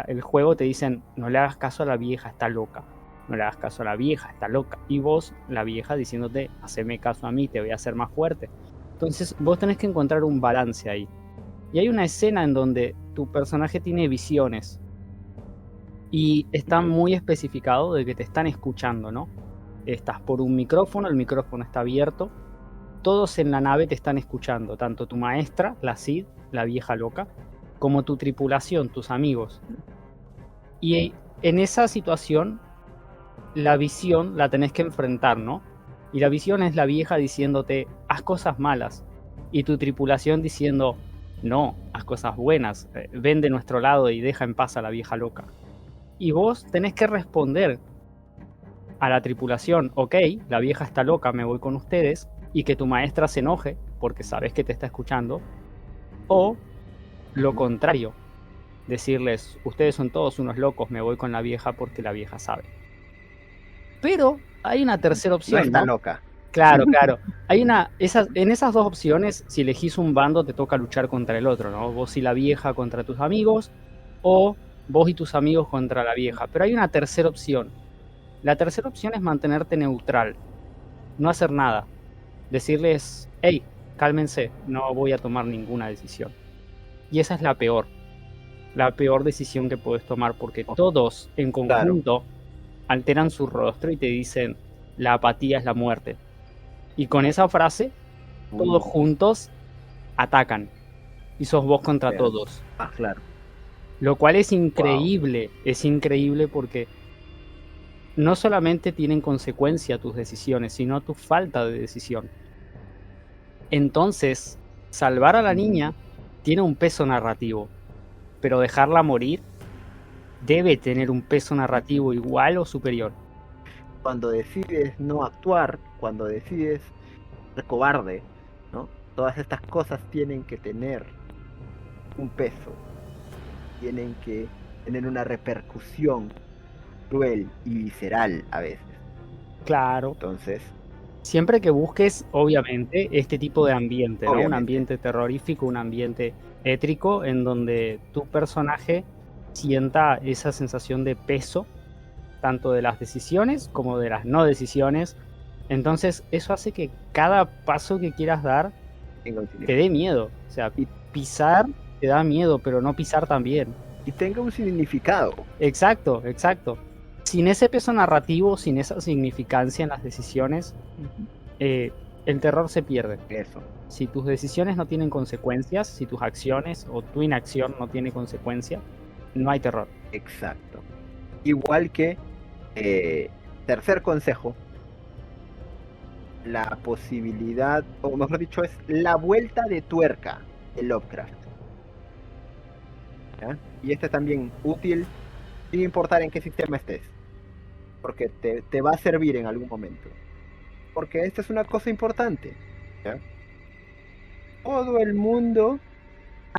el juego te dicen, no le hagas caso a la vieja, está loca. No le hagas caso a la vieja, está loca. Y vos, la vieja, diciéndote, haceme caso a mí, te voy a hacer más fuerte. Entonces, vos tenés que encontrar un balance ahí. Y hay una escena en donde tu personaje tiene visiones. Y está muy especificado de que te están escuchando, ¿no? Estás por un micrófono, el micrófono está abierto, todos en la nave te están escuchando, tanto tu maestra, la Cid, la vieja loca, como tu tripulación, tus amigos. Y en esa situación, la visión la tenés que enfrentar, ¿no? Y la visión es la vieja diciéndote, haz cosas malas. Y tu tripulación diciendo, no, haz cosas buenas, ven de nuestro lado y deja en paz a la vieja loca. Y vos tenés que responder a la tripulación, ok, la vieja está loca, me voy con ustedes, y que tu maestra se enoje porque sabes que te está escuchando, o lo contrario, decirles, ustedes son todos unos locos, me voy con la vieja porque la vieja sabe. Pero hay una tercera
No
opción,
está
¿no?
loca.
Claro, claro. En esas dos opciones, si elegís un bando, te toca luchar contra el otro, ¿no? Vos y la vieja contra tus amigos, o vos y tus amigos contra la vieja. Pero hay una tercera opción. La tercera opción es mantenerte neutral, no hacer nada. Decirles, hey, cálmense, no voy a tomar ninguna decisión. Y esa es la peor decisión que puedes tomar, porque todos en
Claro.
conjunto alteran su rostro y te dicen, la apatía es la muerte. Y con esa frase, todos juntos atacan. Y sos vos contra
Claro.
todos.
Ah, claro.
Lo cual es increíble. Es increíble porque no solamente tienen consecuencia tus decisiones, sino tu falta de decisión. Entonces, salvar a la niña tiene un peso narrativo, pero dejarla morir debe tener un peso narrativo igual o superior.
Cuando decides no actuar, cuando decides ser cobarde, ¿no? Todas estas cosas tienen que tener un peso, tienen que tener una repercusión cruel y visceral a veces.
Claro.
Entonces,
Siempre que busques, obviamente, este tipo de ambiente, ¿no? Un
obviamente,
ambiente terrorífico, un ambiente étrico, en donde tu personaje sienta esa sensación de peso, tanto de las decisiones como de las no decisiones. Entonces, eso hace que cada paso que quieras dar
tenga un
te
significado.
dé miedo. O sea,
Y-
pisar te da miedo, pero no pisar también.
Y tenga un significado.
Exacto, exacto. Sin ese peso narrativo, sin esa significancia en las decisiones, el terror se pierde.
Eso.
Si tus decisiones no tienen consecuencias, si tus acciones o tu inacción no tiene consecuencia, no hay terror.
Exacto. Igual que, tercer consejo, la posibilidad, o mejor dicho, es la vuelta de tuerca de Lovecraft. ¿Ya? Y este es también útil sin importar en qué sistema estés, porque te va a servir en algún momento. Porque esta es una cosa importante. ¿Ya? Todo el mundo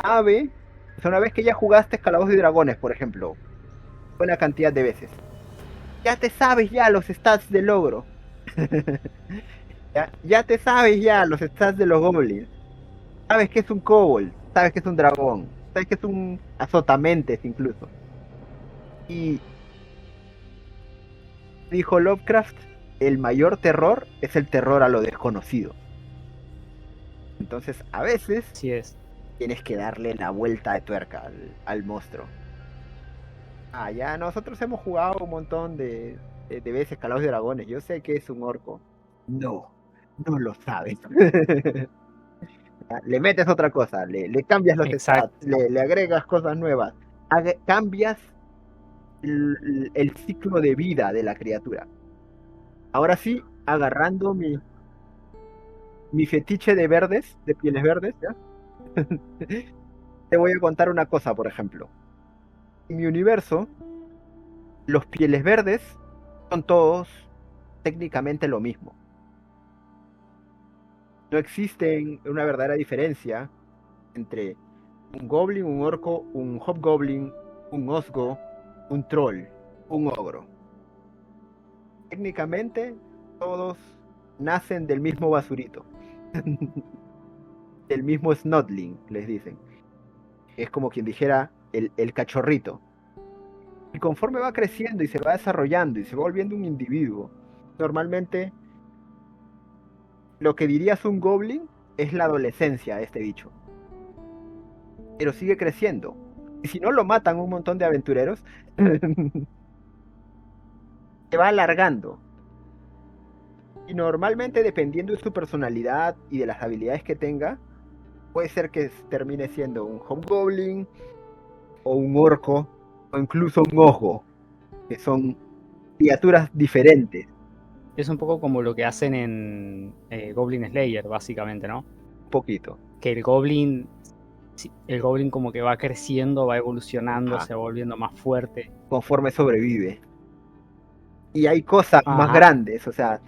sabe, o sea, una vez que ya jugaste Calabozos y Dragones, por ejemplo, buena cantidad de veces, ya te sabes ya los stats de logro. Ya te sabes ya los stats de los goblins. Sabes que es un kobold, sabes que es un dragón, sabes que es un azotamentes incluso. Y dijo Lovecraft, el mayor terror es el terror a lo desconocido. Entonces, a veces
Así es.
tienes que darle la vuelta de tuerca al monstruo. Ah, ya nosotros hemos jugado un montón de veces Calabozos y Dragones. Yo sé que es un orco. No, no lo sabes. Le metes otra cosa, le cambias los
Exacto.
stats, le agregas cosas nuevas, cambias el ciclo de vida de la criatura. Ahora sí, agarrando mi fetiche de verdes, de pieles verdes, ¿ya? Te voy a contar una cosa, por ejemplo. En mi universo, los pieles verdes son todos técnicamente lo mismo. No existe una verdadera diferencia entre un goblin, un orco, un hobgoblin, un osgo, un troll, un ogro. Técnicamente, todos nacen del mismo basurito. Del mismo snotling, les dicen. Es como quien dijera el cachorrito. Y conforme va creciendo y se va desarrollando y se va volviendo un individuo, normalmente lo que dirías un goblin es la adolescencia de este bicho. Pero sigue creciendo. Y si no lo matan un montón de aventureros, se va alargando. Y normalmente, dependiendo de su personalidad y de las habilidades que tenga, puede ser que termine siendo un hobgoblin, o un orco, o incluso un ojo, que son criaturas diferentes.
Es un poco como lo que hacen en Goblin Slayer, básicamente, ¿no?
Un poquito.
Que el goblin como que va creciendo, va evolucionando,
Ajá.
se va volviendo más fuerte.
Conforme sobrevive. Y hay cosas más
Ajá.
grandes, o sea,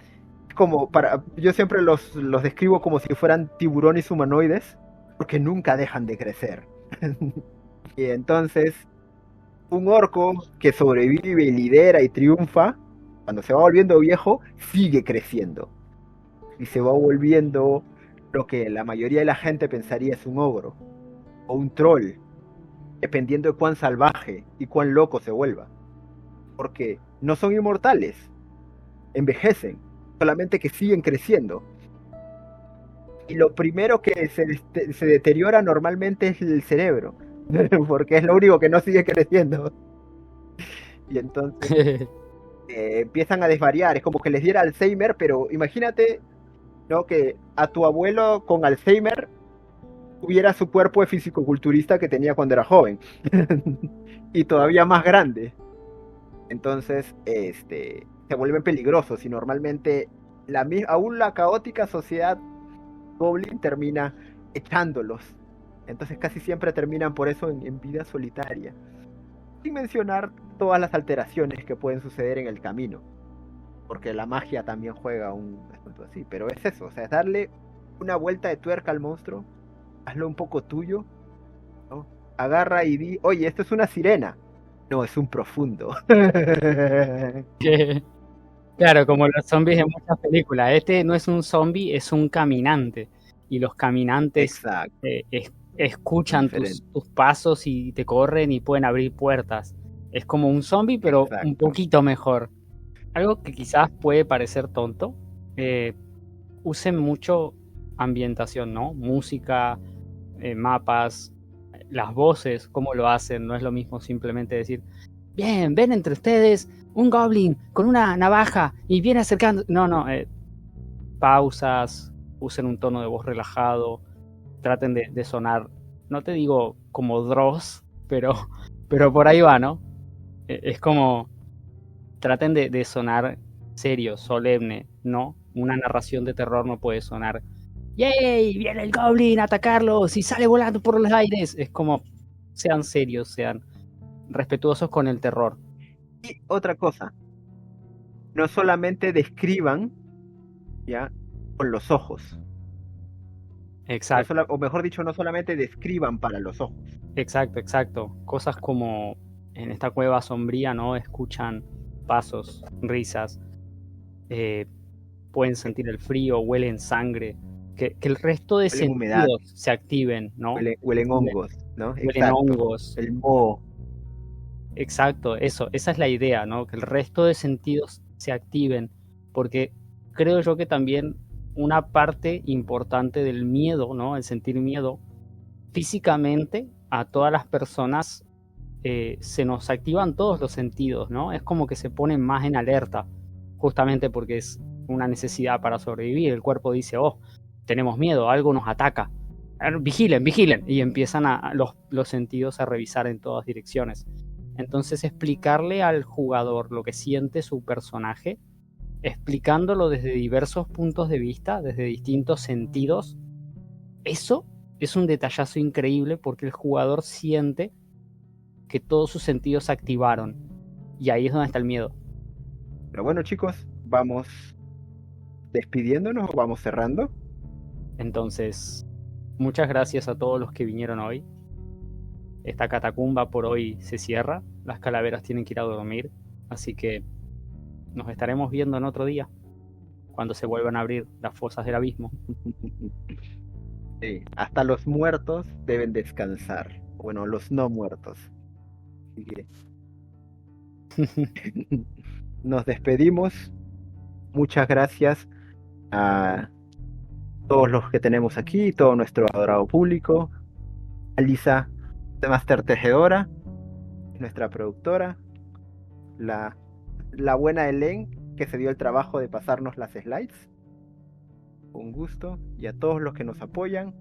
como yo siempre los describo como si fueran tiburones humanoides, porque nunca dejan de crecer. Y entonces, un orco que sobrevive, lidera y triunfa, cuando se va volviendo viejo, sigue creciendo. Y se va volviendo lo que la mayoría de la gente pensaría es un ogro o un troll, dependiendo de cuán salvaje y cuán loco se vuelva. Porque no son inmortales, envejecen, solamente que siguen creciendo. Y lo primero que se deteriora normalmente es el cerebro, porque es lo único que no sigue creciendo. Y entonces empiezan a desvariar, es como que les diera Alzheimer, pero imagínate, ¿no? Que a tu abuelo con Alzheimer tuviera su cuerpo de fisicoculturista que tenía cuando era joven, y todavía más grande. Entonces, se vuelven peligrosos y normalmente aún la caótica sociedad Goblin termina echándolos. Entonces casi siempre terminan por eso en vida solitaria. Sin mencionar todas las alteraciones que pueden suceder en el camino. Porque la magia también juega un asunto así. Pero es eso, o sea, es darle una vuelta de tuerca al monstruo. Hazlo un poco tuyo, ¿no? Agarra y di, oye, esto es una sirena. No, es un profundo.
Claro, como los zombies de muchas películas. Este no es un zombie, es un caminante. Y los caminantes
Exacto,
escuchan tus,
diferente.
tus pasos y te corren y pueden abrir puertas. Es como un zombie, pero un
Exacto.
poquito mejor. Algo que quizás puede parecer tonto, eh, usen mucho ambientación, ¿no? Música, mapas, las voces, cómo lo hacen. No es lo mismo simplemente decir, bien, ven entre ustedes un goblin con una navaja y viene acercando. No, no, pausas, usen un tono de voz relajado, traten de sonar, no te digo como Dross, pero por ahí va, ¿no? Es como, traten de sonar serio, solemne, ¿no? Una narración de terror no puede sonar, ¡yay! Viene el goblin a atacarlos y sale volando por los aires. Es como, sean serios, sean respetuosos con el terror.
Y otra cosa, no solamente describan, ¿ya? Con los ojos. No
Exacto,
o mejor dicho, no solamente describan para los ojos.
exacto, exacto. Cosas como en esta cueva sombría, ¿no? Escuchan pasos, risas, eh, pueden sentir el frío, huelen sangre, que el resto de
Huelen humedad,
sentidos se activen, ¿no?
huelen
Huelen,
hongos, ¿no?
huelen
Exacto.
hongos,
El moho.
exacto, eso, esa es la idea, ¿no? Que el resto de sentidos se activen, porque creo yo que también una parte importante del miedo, ¿no? El sentir miedo, físicamente a todas las personas se nos activan todos los sentidos, ¿no? Es como que se ponen más en alerta, justamente porque es una necesidad para sobrevivir. El cuerpo dice, oh, tenemos miedo, algo nos ataca. Vigilen, vigilen. Y empiezan los sentidos a revisar en todas direcciones. Entonces explicarle al jugador lo que siente su personaje, explicándolo desde diversos puntos de vista, desde distintos sentidos, eso es un detallazo increíble porque el jugador siente que todos sus sentidos se activaron. Y ahí es donde está el miedo.
Pero bueno, chicos, vamos despidiéndonos, vamos cerrando.
Entonces, muchas gracias a todos los que vinieron hoy. Esta catacumba por hoy se cierra. Las calaveras tienen que ir a dormir. Así que nos estaremos viendo en otro día, cuando se vuelvan a abrir las fosas del abismo.
Sí, hasta los muertos deben descansar. Bueno, los no muertos. Así que nos despedimos. Muchas gracias a todos los que tenemos aquí, todo nuestro adorado público. A Lisa Master Tejedora, nuestra productora, la buena Helen, que se dio el trabajo de pasarnos las slides. Un gusto. Y a todos los que nos apoyan,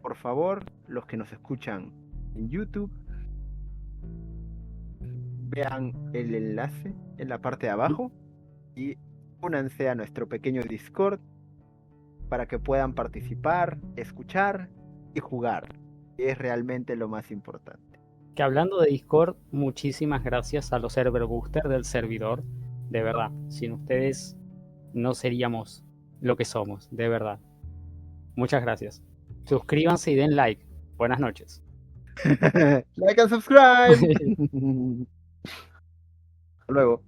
por favor, los que nos escuchan en YouTube, vean el enlace en la parte de abajo y únanse a nuestro pequeño Discord para que puedan participar, escuchar y jugar, que es realmente lo más importante.
Que hablando de Discord, muchísimas gracias a los server boosters del servidor. De verdad, sin ustedes no seríamos lo que somos, de verdad. Muchas gracias. Suscríbanse y den like. Buenas noches.
Like and subscribe. Hasta luego.